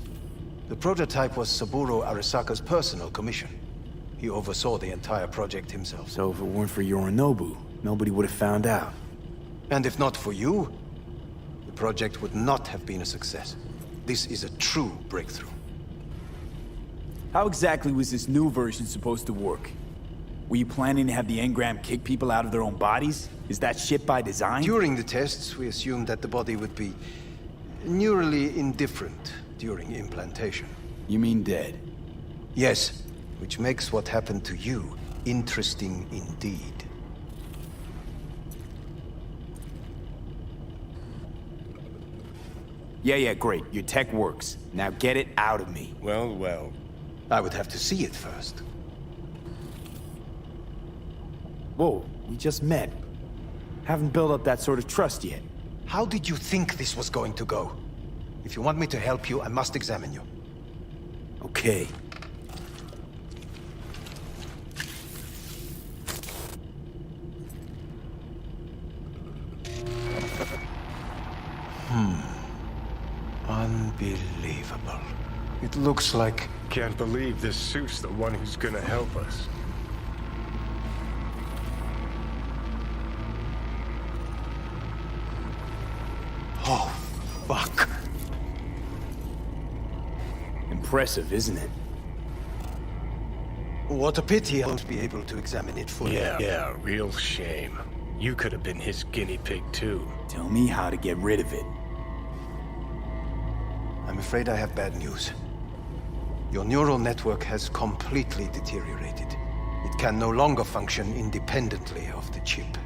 The prototype was Saburo Arasaka's personal commission. He oversaw the entire project himself. So if it weren't for Yorinobu, nobody would have found out. And if not for you, the project would not have been a success. This is a true breakthrough. How exactly was this new version supposed to work? Were you planning to have the engram kick people out of their own bodies? Is that shit by design? During the tests, we assumed that the body would be neurally indifferent during implantation. You mean dead? Yes, which makes what happened to you interesting indeed. Yeah, great. Your tech works. Now get it out of me. Well. I would have to see it first. Whoa, we just met. Haven't built up that sort of trust yet. How did you think this was going to go? If you want me to help you, I must examine you. Okay. Unbelievable. It looks like... Can't believe this suit's the one who's gonna help us. Oh, fuck. Impressive, isn't it? What a pity I won't be able to examine it fully. Yeah, real shame. You could have been his guinea pig too. Tell me how to get rid of it. I'm afraid I have bad news. Your neural network has completely deteriorated. It can no longer function independently of the chip.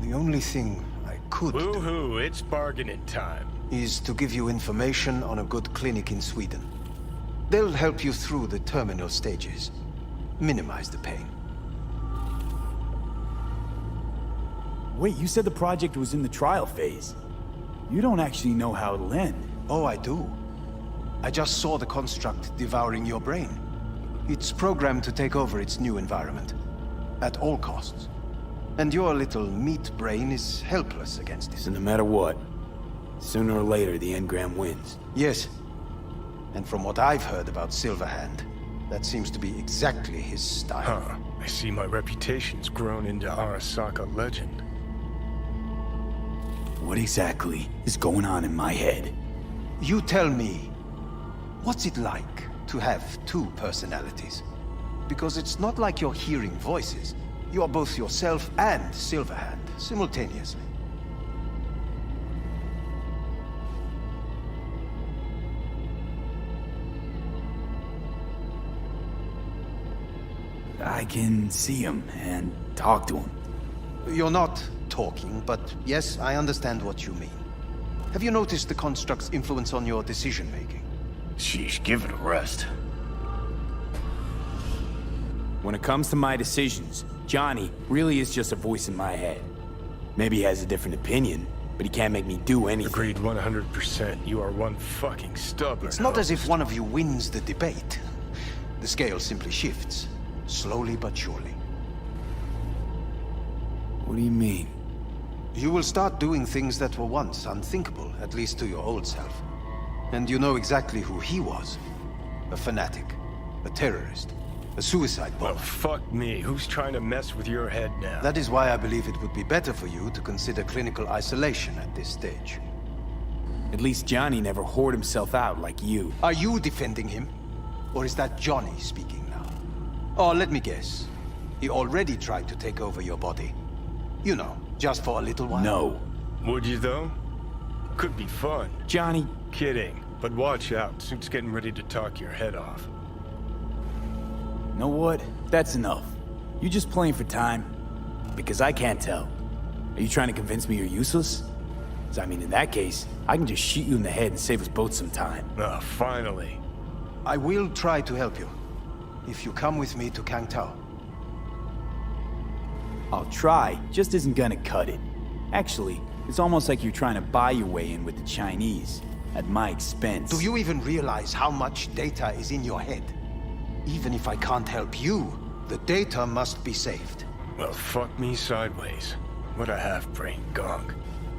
The only thing I could do Woohoo, it's bargaining time. is to give you information on a good clinic in Sweden. They'll help you through the terminal stages. Minimize the pain. Wait, you said the project was in the trial phase. You don't actually know how it'll end. Oh, I do. I just saw the construct devouring your brain. It's programmed to take over its new environment. At all costs. And your little meat brain is helpless against it. So no matter what, sooner or later the Engram wins. Yes. And from what I've heard about Silverhand, that seems to be exactly his style. Huh. I see my reputation's grown into Arasaka legend. What exactly is going on in my head? You tell me, what's it like to have two personalities? Because it's not like you're hearing voices. You are both yourself and Silverhand, simultaneously. I can see him and talk to him. You're not talking, but yes, I understand what you mean. Have you noticed the construct's influence on your decision-making? Sheesh, give it a rest. When it comes to my decisions, Johnny really is just a voice in my head. Maybe he has a different opinion, but he can't make me do anything. Agreed 100%. You are one fucking stubborn. It's not as if one of you wins the debate. The scale simply shifts, slowly but surely. What do you mean? You will start doing things that were once unthinkable, at least to your old self. And you know exactly who he was. A fanatic, a terrorist, a suicide bomber. Well, fuck me. Who's trying to mess with your head now? That is why I believe it would be better for you to consider clinical isolation at this stage. At least Johnny never whored himself out like you. Are you defending him? Or is that Johnny speaking now? Oh, let me guess. He already tried to take over your body. You know, just for a little while. No. Would you, though? Could be fun. Johnny... Kidding. But watch out. Suit's getting ready to talk your head off. Know what? That's enough. You just playing for time? Because I can't tell. Are you trying to convince me you're useless? 'Cause I mean, in that case, I can just shoot you in the head and save us both some time. Ah, finally. I will try to help you. If you come with me to Kangtao. I'll try, just isn't gonna cut it. Actually, it's almost like you're trying to buy your way in with the Chinese, at my expense. Do you even realize how much data is in your head? Even if I can't help you, the data must be saved. Well, fuck me sideways. What a half-brain gonk.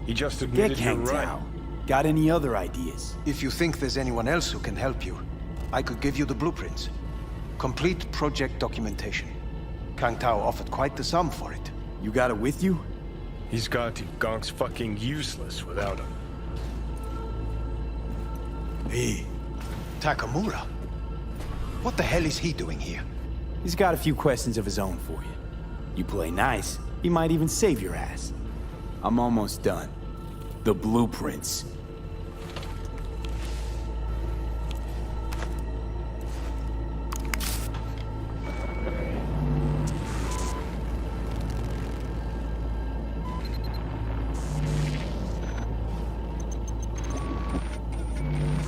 He just admitted you're right. Got any other ideas? If you think there's anyone else who can help you, I could give you the blueprints. Complete project documentation. Kangtao offered quite the sum for it. You got it with you? He's got to. Gonk's fucking useless without him. Hey, Takamura. What the hell is he doing here? He's got a few questions of his own for you. You play nice, he might even save your ass. I'm almost done. The blueprints.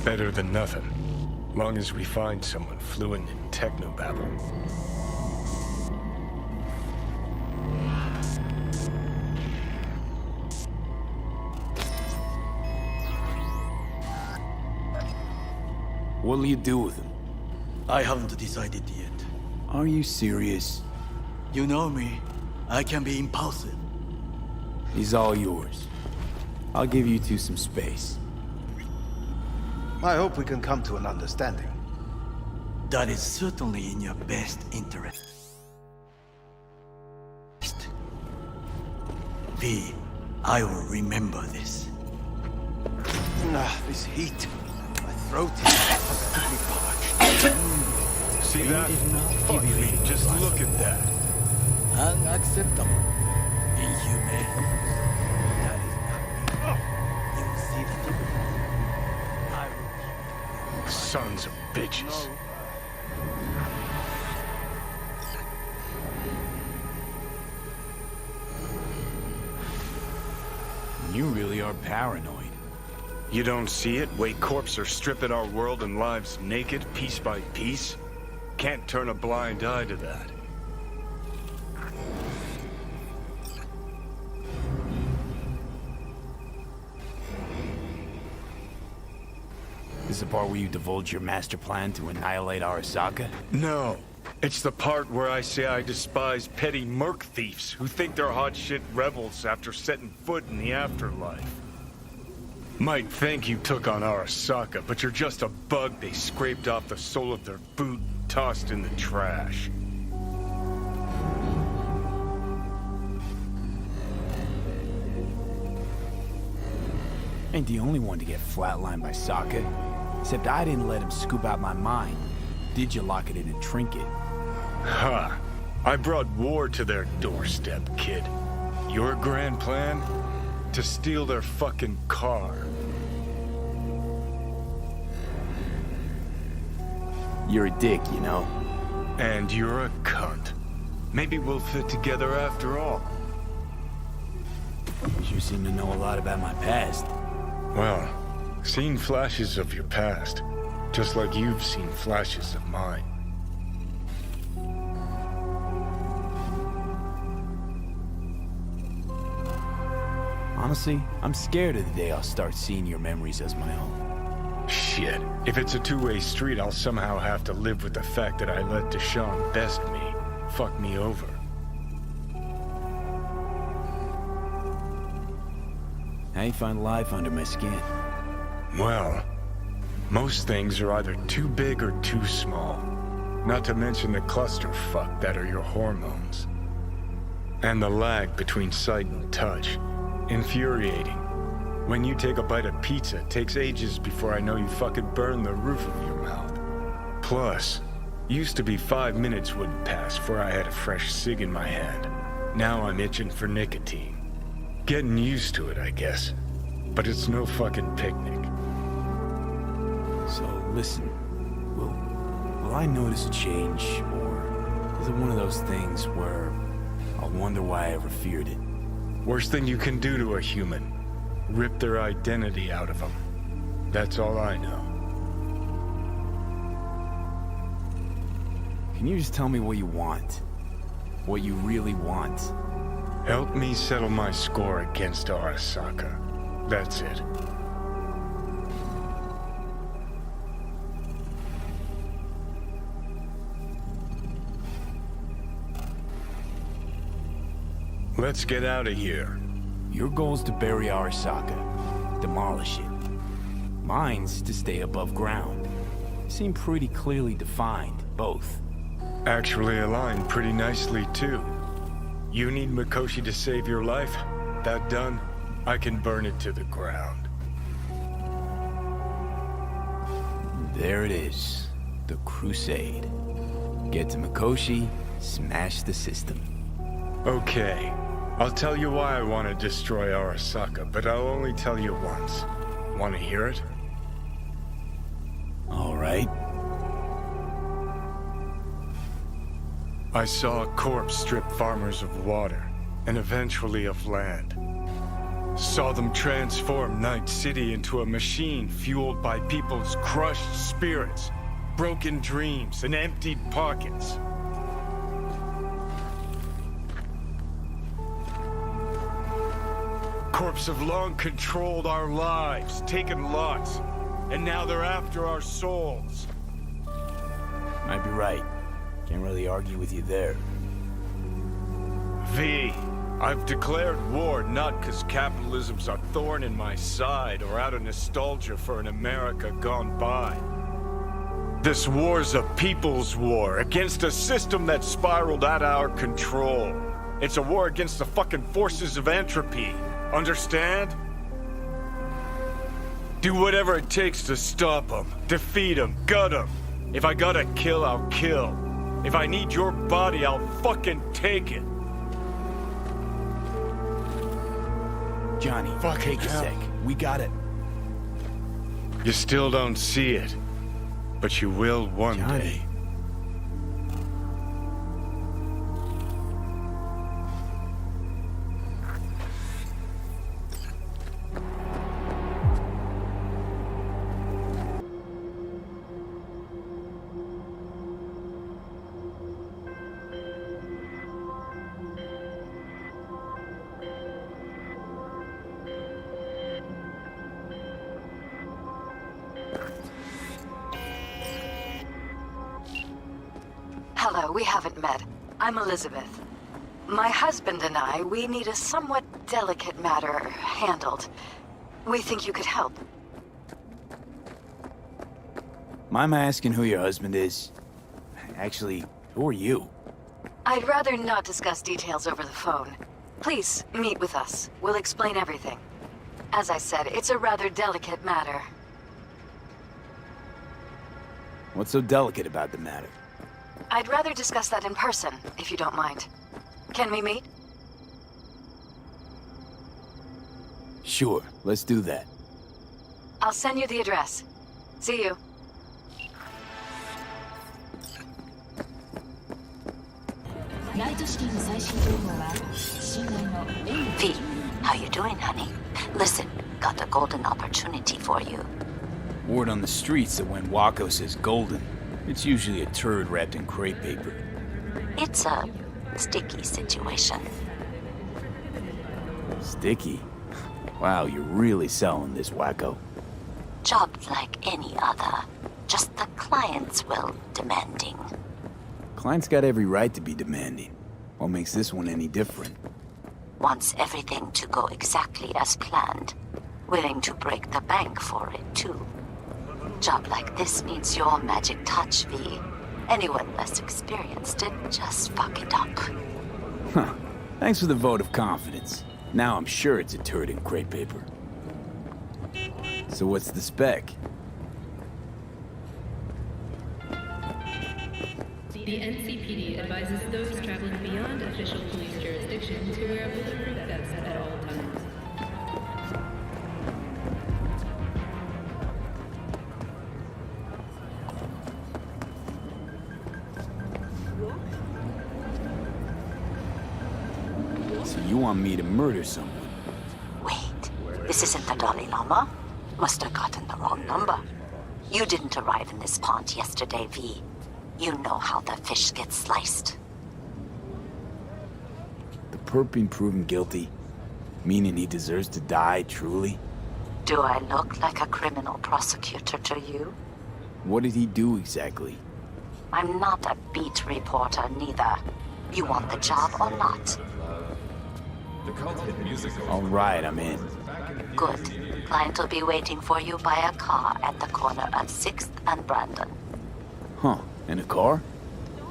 Better than nothing. Long as we find someone fluent in technobabble. What'll you do with him? I haven't decided yet. Are you serious? You know me. I can be impulsive. He's all yours. I'll give you two some space. I hope we can come to an understanding. That is certainly in your best interest. V, I will remember this. This heat. My throat is perfectly parched. See that? Fuck me, just look at that. Unacceptable. Inhumane. That is not me. You see the I will... Sons of bitches. are paranoid. You don't see it? Way corps are stripping our world and lives naked, piece by piece? Can't turn a blind eye to that. This is the part where you divulge your master plan to annihilate Arasaka? No. It's the part where I say I despise petty merc thieves who think they're hot shit rebels after setting foot in the afterlife. Might think you took on Arasaka, but you're just a bug they scraped off the sole of their boot and tossed in the trash. Ain't the only one to get flatlined by Sokka. Except I didn't let him scoop out my mind. Did you lock it in a trinket? Ha! I brought war to their doorstep, kid. Your grand plan? To steal their fucking car. You're a dick, you know. And you're a cunt. Maybe we'll fit together after all. You seem to know a lot about my past. Well, seen flashes of your past, just like you've seen flashes of mine. Honestly, I'm scared of the day I'll start seeing your memories as my own. Shit. If it's a two-way street, I'll somehow have to live with the fact that I let Deshaun best me, fuck me over. How you find life under my skin? Well, most things are either too big or too small. Not to mention the clusterfuck that are your hormones. And the lag between sight and touch. Infuriating. When you take a bite of pizza, it takes ages before I know you fucking burn the roof of your mouth. Plus, used to be 5 minutes wouldn't pass before I had a fresh cig in my hand. Now I'm itching for nicotine. Getting used to it, I guess. But it's no fucking picnic. So, listen. Will I notice a change, or is it one of those things where I'll wonder why I ever feared it? Worst thing you can do to a human. Rip their identity out of them. That's all I know. Can you just tell me what you want? What you really want? Help me settle my score against Arasaka. That's it. Let's get out of here. Your goal's to bury Arasaka. Demolish it. Mine's to stay above ground. Seem pretty clearly defined, both. Actually aligned pretty nicely, too. You need Mikoshi to save your life? That done, I can burn it to the ground. There it is. The Crusade. Get to Mikoshi, smash the system. Okay. I'll tell you why I want to destroy Arasaka, but I'll only tell you once. Want to hear it? All right. I saw a corpse strip farmers of water, and eventually of land. Saw them transform Night City into a machine fueled by people's crushed spirits, broken dreams, and emptied pockets. Corps have long controlled our lives, taken lots, and now they're after our souls. Might be right. Can't really argue with you there. V, I've declared war not because capitalism's a thorn in my side or out of nostalgia for an America gone by. This war's a people's war against a system that spiraled out of our control. It's a war against the fucking forces of entropy. Understand? Do whatever it takes to stop them, defeat them, gut them. If I gotta kill, I'll kill. If I need your body, I'll fucking take it. Johnny, take a sec. We got it. You still don't see it, but you will one day. Hello, we haven't met. I'm Elizabeth. My husband and I, we need a somewhat delicate matter handled. We think you could help. Mind my asking who your husband is? Actually, who are you? I'd rather not discuss details over the phone. Please, meet with us. We'll explain everything. As I said, it's a rather delicate matter. What's so delicate about the matter? I'd rather discuss that in person, if you don't mind. Can we meet? Sure, let's do that. I'll send you the address. See you. V, how you doing, honey? Listen, got a golden opportunity for you. Word on the streets that when Waco says golden, it's usually a turd wrapped in crepe paper. It's a sticky situation. Sticky? Wow, you're really selling this, Waco. Job like any other. Just the client's will demanding. Client's got every right to be demanding. What makes this one any different? Wants everything to go exactly as planned. Willing to break the bank for it, too. Job like this needs your magic touch, V. Anyone less experienced did just fuck it up. Huh. Thanks for the vote of confidence. Now I'm sure it's a turd in crepe paper. So what's the spec? The NCPD advises those traveling beyond official police jurisdiction to wear bulletproof vests at all times. So you want me to murder someone? Wait, this isn't the Dalai Lama? Must have gotten the wrong number. You didn't arrive in this pond yesterday, V. You know how the fish gets sliced. The perp being proven guilty, meaning he deserves to die, truly? Do I look like a criminal prosecutor to you? What did he do exactly? I'm not a beat reporter, neither. You want the job or not? All right, I'm in. Good. Client will be waiting for you by a car at the corner of 6th and Brandon. Huh. In a car?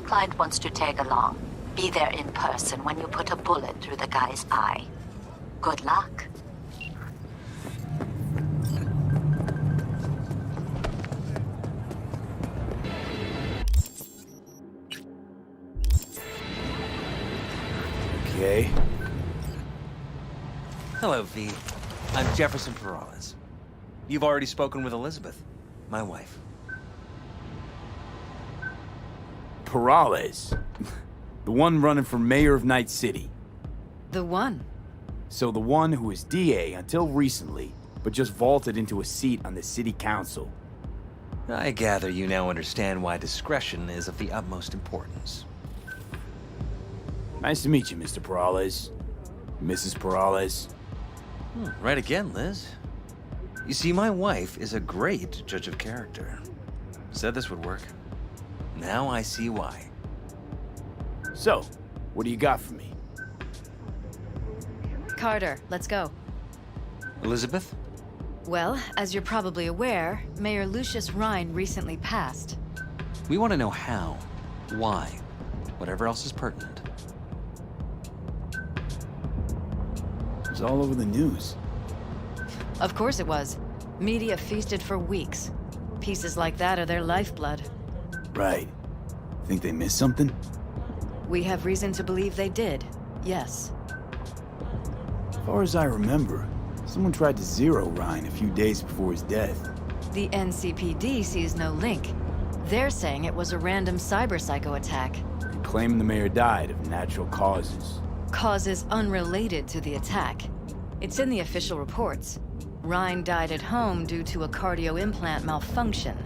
Client wants to tag along. Be there in person when you put a bullet through the guy's eye. Good luck. Okay. Hello, V. I'm Jefferson Peralez. You've already spoken with Elizabeth, my wife. Peralez. The one running for mayor of Night City. The one? So the one who was DA until recently, but just vaulted into a seat on the city council. I gather you now understand why discretion is of the utmost importance. Nice to meet you, Mr. Peralez. Mrs. Peralez. Right again, Liz. You see, my wife is a great judge of character. Said this would work. Now I see why. So, what do you got for me? Carter, let's go. Elizabeth? Well, as you're probably aware, Mayor Lucius Rhine recently passed. We want to know how, why, whatever else is pertinent. It was all over the news. Of course it was. Media feasted for weeks. Pieces like that are their lifeblood. Right. Think they missed something? We have reason to believe they did, yes. As far as I remember, someone tried to zero Rhine a few days before his death. The NCPD sees no link. They're saying it was a random cyber-psycho attack. Claiming the mayor died of natural causes. Causes unrelated to the attack. It's in the official reports. Rhine died at home due to a cardio implant malfunction.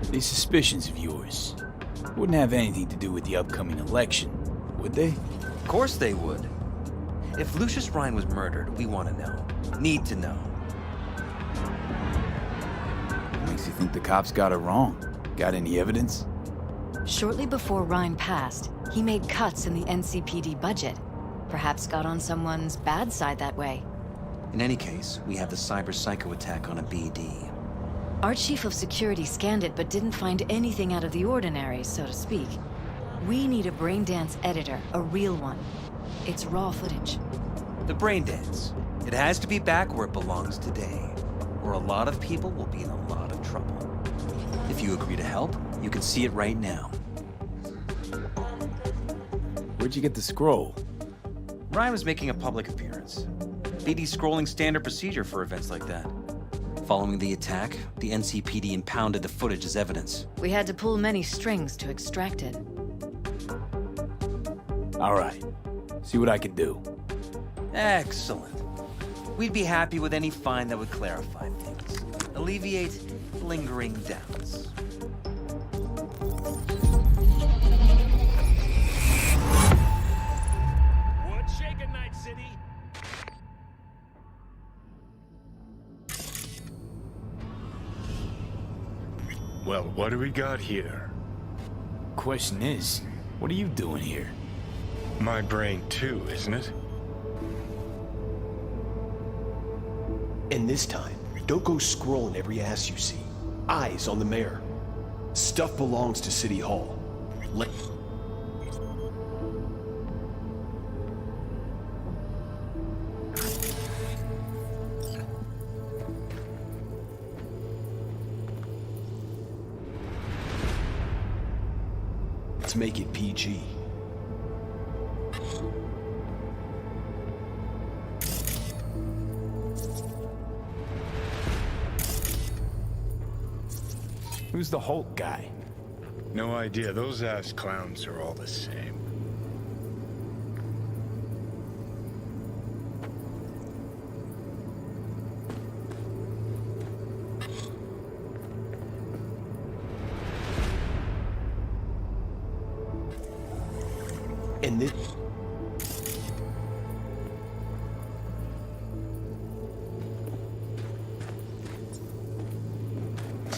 These suspicions of yours wouldn't have anything to do with the upcoming election, would they? Of course they would. If Lucius Rhine was murdered, we want to know. Need to know. Makes you think the cops got it wrong. Got any evidence? Shortly before Rhine passed, he made cuts in the NCPD budget. Perhaps got on someone's bad side that way. In any case, we have the cyber psycho attack on a BD. Our chief of security scanned it but didn't find anything out of the ordinary, so to speak. We need a braindance editor, a real one. It's raw footage. The Braindance. It has to be back where it belongs today, or a lot of people will be in a lot of trouble. If you agree to help, you can see it right now. Where'd you get the scroll? Ryan was making a public appearance. BD's scrolling standard procedure for events like that. Following the attack, the NCPD impounded the footage as evidence. We had to pull many strings to extract it. All right. See what I can do. Excellent. We'd be happy with any find that would clarify things, alleviate lingering doubts. What's shaking, Night City? Well, what do we got here? Question is, what are you doing here? My brain too, isn't it? And this time, don't go scrolling every ass you see. Eyes on the mayor. Stuff belongs to City Hall. Let's make it PG. Who's the Hulk guy? No idea. Those ass clowns are all the same. And this...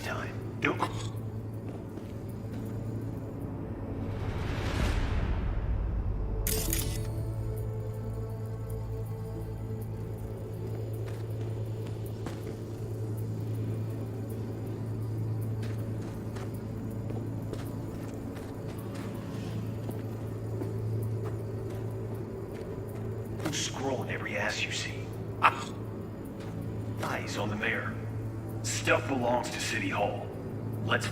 time. Don't... Scrolling every ass you see. Eyes on the mayor. Stuff belongs to City Hall. Let's...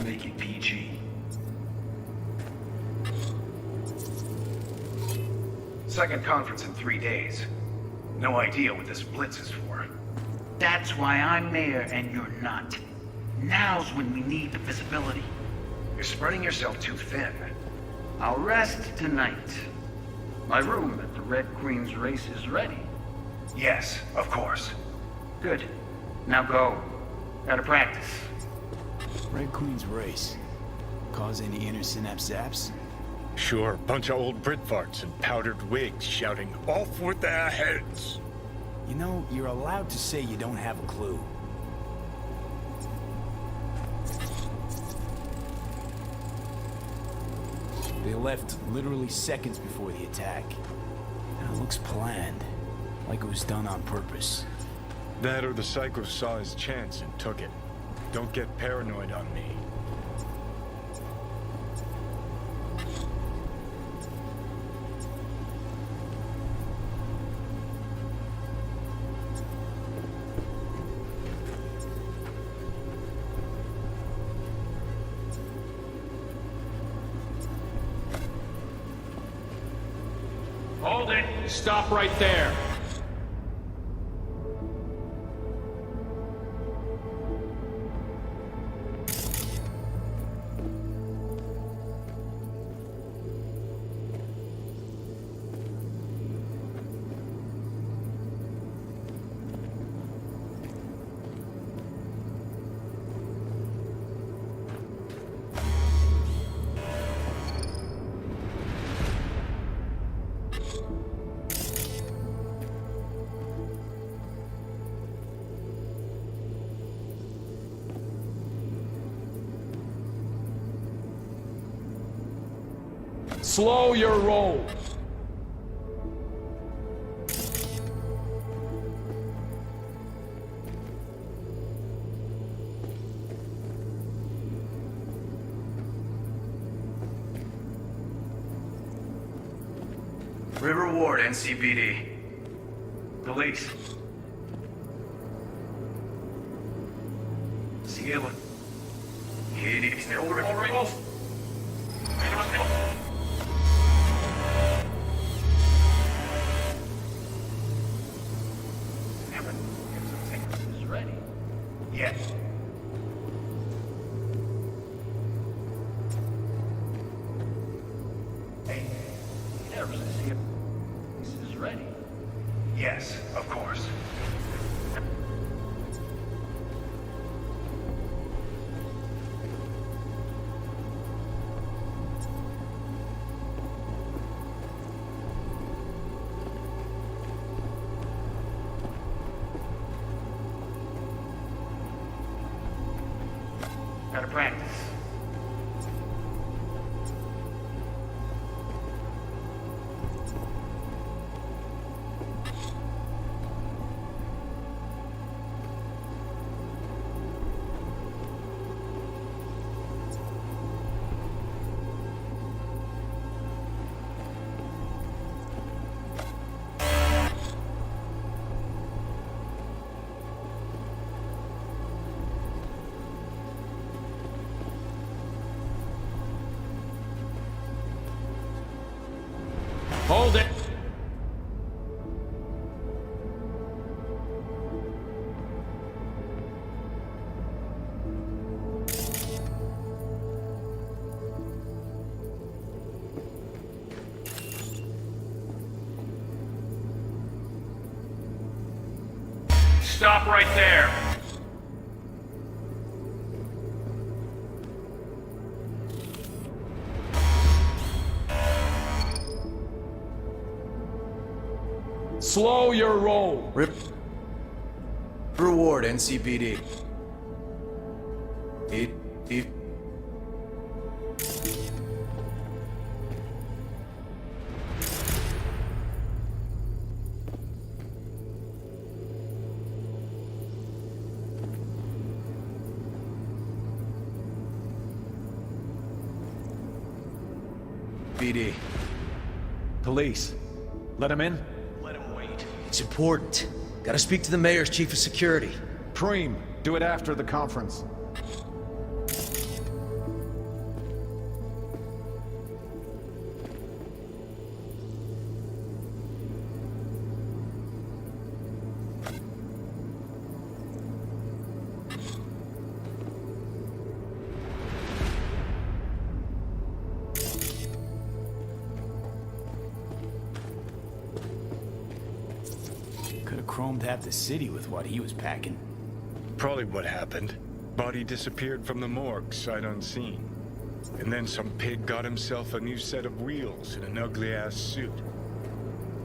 make it PG. Second conference in 3 days. No idea what this blitz is for. That's why I'm mayor and you're not. Now's when we need the visibility. You're spreading yourself too thin. I'll rest tonight. My room at the Red Queen's race is ready. Yes, of course. Good. Now go. Gotta practice. Red Queen's race. Cause any inner synapse zaps? Sure, bunch of old Brit farts in powdered wigs shouting, "Off with their heads!" You know, you're allowed to say you don't have a clue. They left literally seconds before the attack. And it looks planned, like it was done on purpose. That or the psycho saw his chance and took it. Don't get paranoid on me. Hold it! Stop right there! Slow your roll. River Ward, NCPD. Police. Cielo. Ready? Yes. Hey, never says here. This is ready. Yes, of course. Gotta practice. Hold it. Stop right there. Slow your roll. Reward, NCPD. PD. Police. Let him in? It's important. Gotta speak to the mayor's chief of security. Preem, do it after the conference. Could have chromed half the city with what he was packing. Probably what happened. Body disappeared from the morgue, sight unseen. And then some pig got himself a new set of wheels in an ugly-ass suit.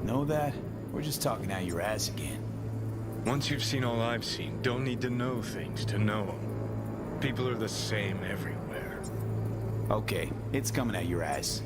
Know that? We're just talking out your ass again. Once you've seen all I've seen, don't need to know things to know them. People are the same everywhere. Okay, it's coming out your ass.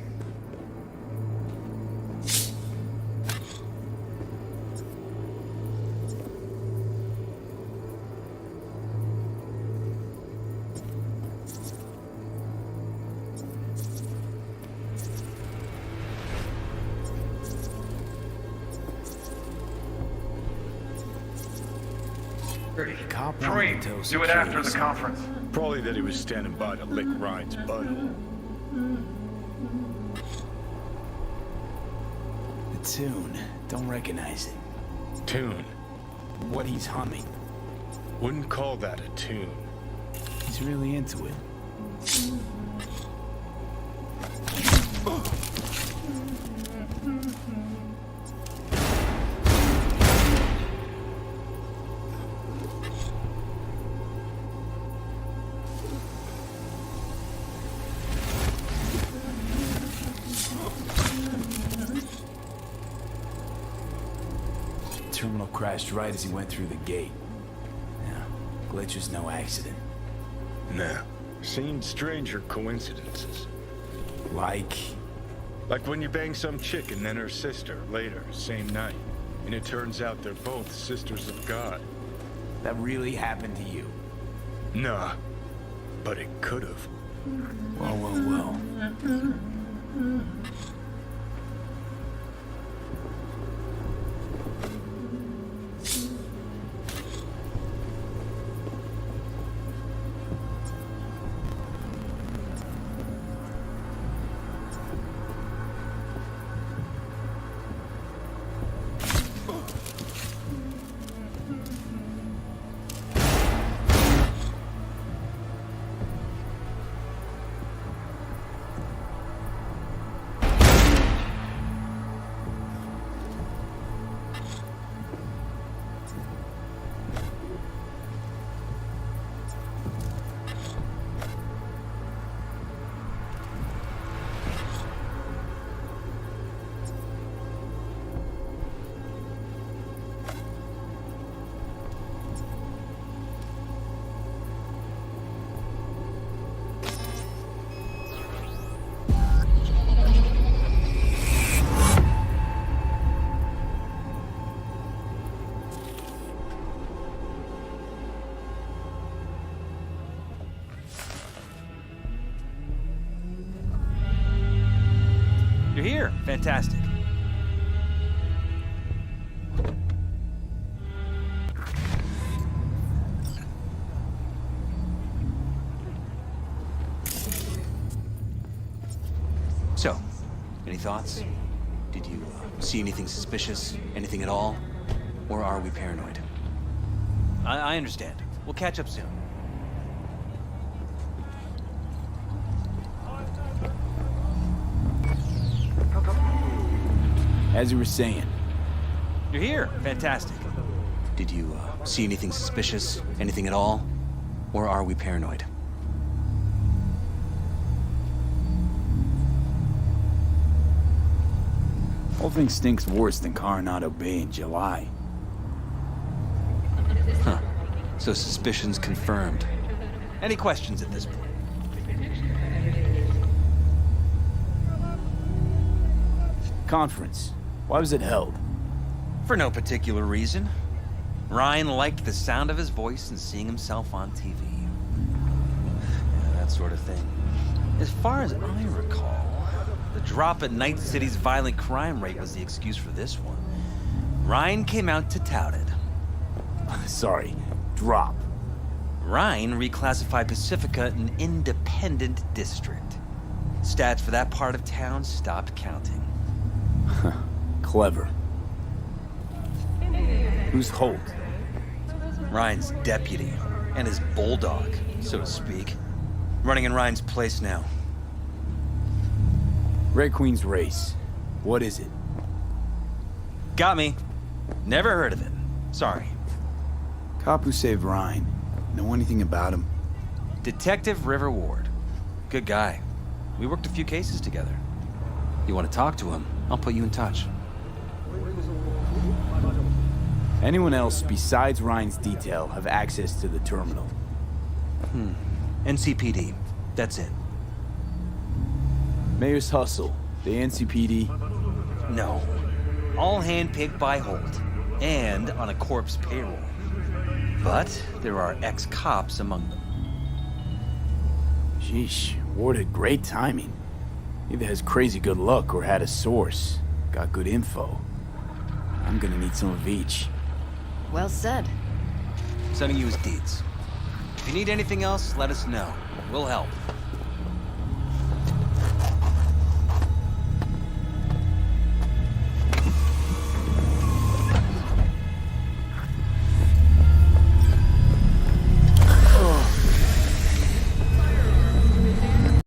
Preem, do it after the conference. Probably that he was standing by to lick Ryan's butthole. The tune. Don't recognize it. Tune? What he's humming. Wouldn't call that a tune. He's really into it. Terminal crashed right as he went through the gate. Yeah, glitch was no accident. Nah. Seen stranger coincidences. Like? Like when you bang some chick and then her sister later, same night. And it turns out they're both sisters of God. That really happened to you? Nah, but it could've. Well. You're here. Fantastic. So, any thoughts? Did you see anything suspicious? Anything at all? Or are we paranoid? I understand. We'll catch up soon. As you were saying. You're here. Fantastic. Did you see anything suspicious? Anything at all? Or are we paranoid? Whole thing stinks worse than Coronado Bay in July. Huh. So suspicions confirmed. Any questions at this point? Conference. Why was it held? For no particular reason. Ryan liked the sound of his voice and seeing himself on TV. Yeah, that sort of thing. As far as I recall, the drop in Night City's violent crime rate was the excuse for this one. Ryan came out to tout it. Sorry, drop. Ryan reclassified Pacifica an independent district. Stats for that part of town stopped counting. Clever. Who's Holt? Ryan's deputy, and his bulldog, so to speak. Running in Ryan's place now. Red Queen's race. What is it? Got me. Never heard of it. Sorry. Cop who saved Ryan. Know anything about him? Detective River Ward. Good guy. We worked a few cases together. You want to talk to him? I'll put you in touch. Anyone else besides Ryan's detail have access to the terminal? NCPD. That's it. Mayor's Hustle. The NCPD? No. All handpicked by Holt. And on a corpse payroll. But there are ex-cops among them. Sheesh. Ward had great timing. Either has crazy good luck or had a source. Got good info. I'm gonna need some of each. Well said. Sending you his deeds. If you need anything else, let us know. We'll help.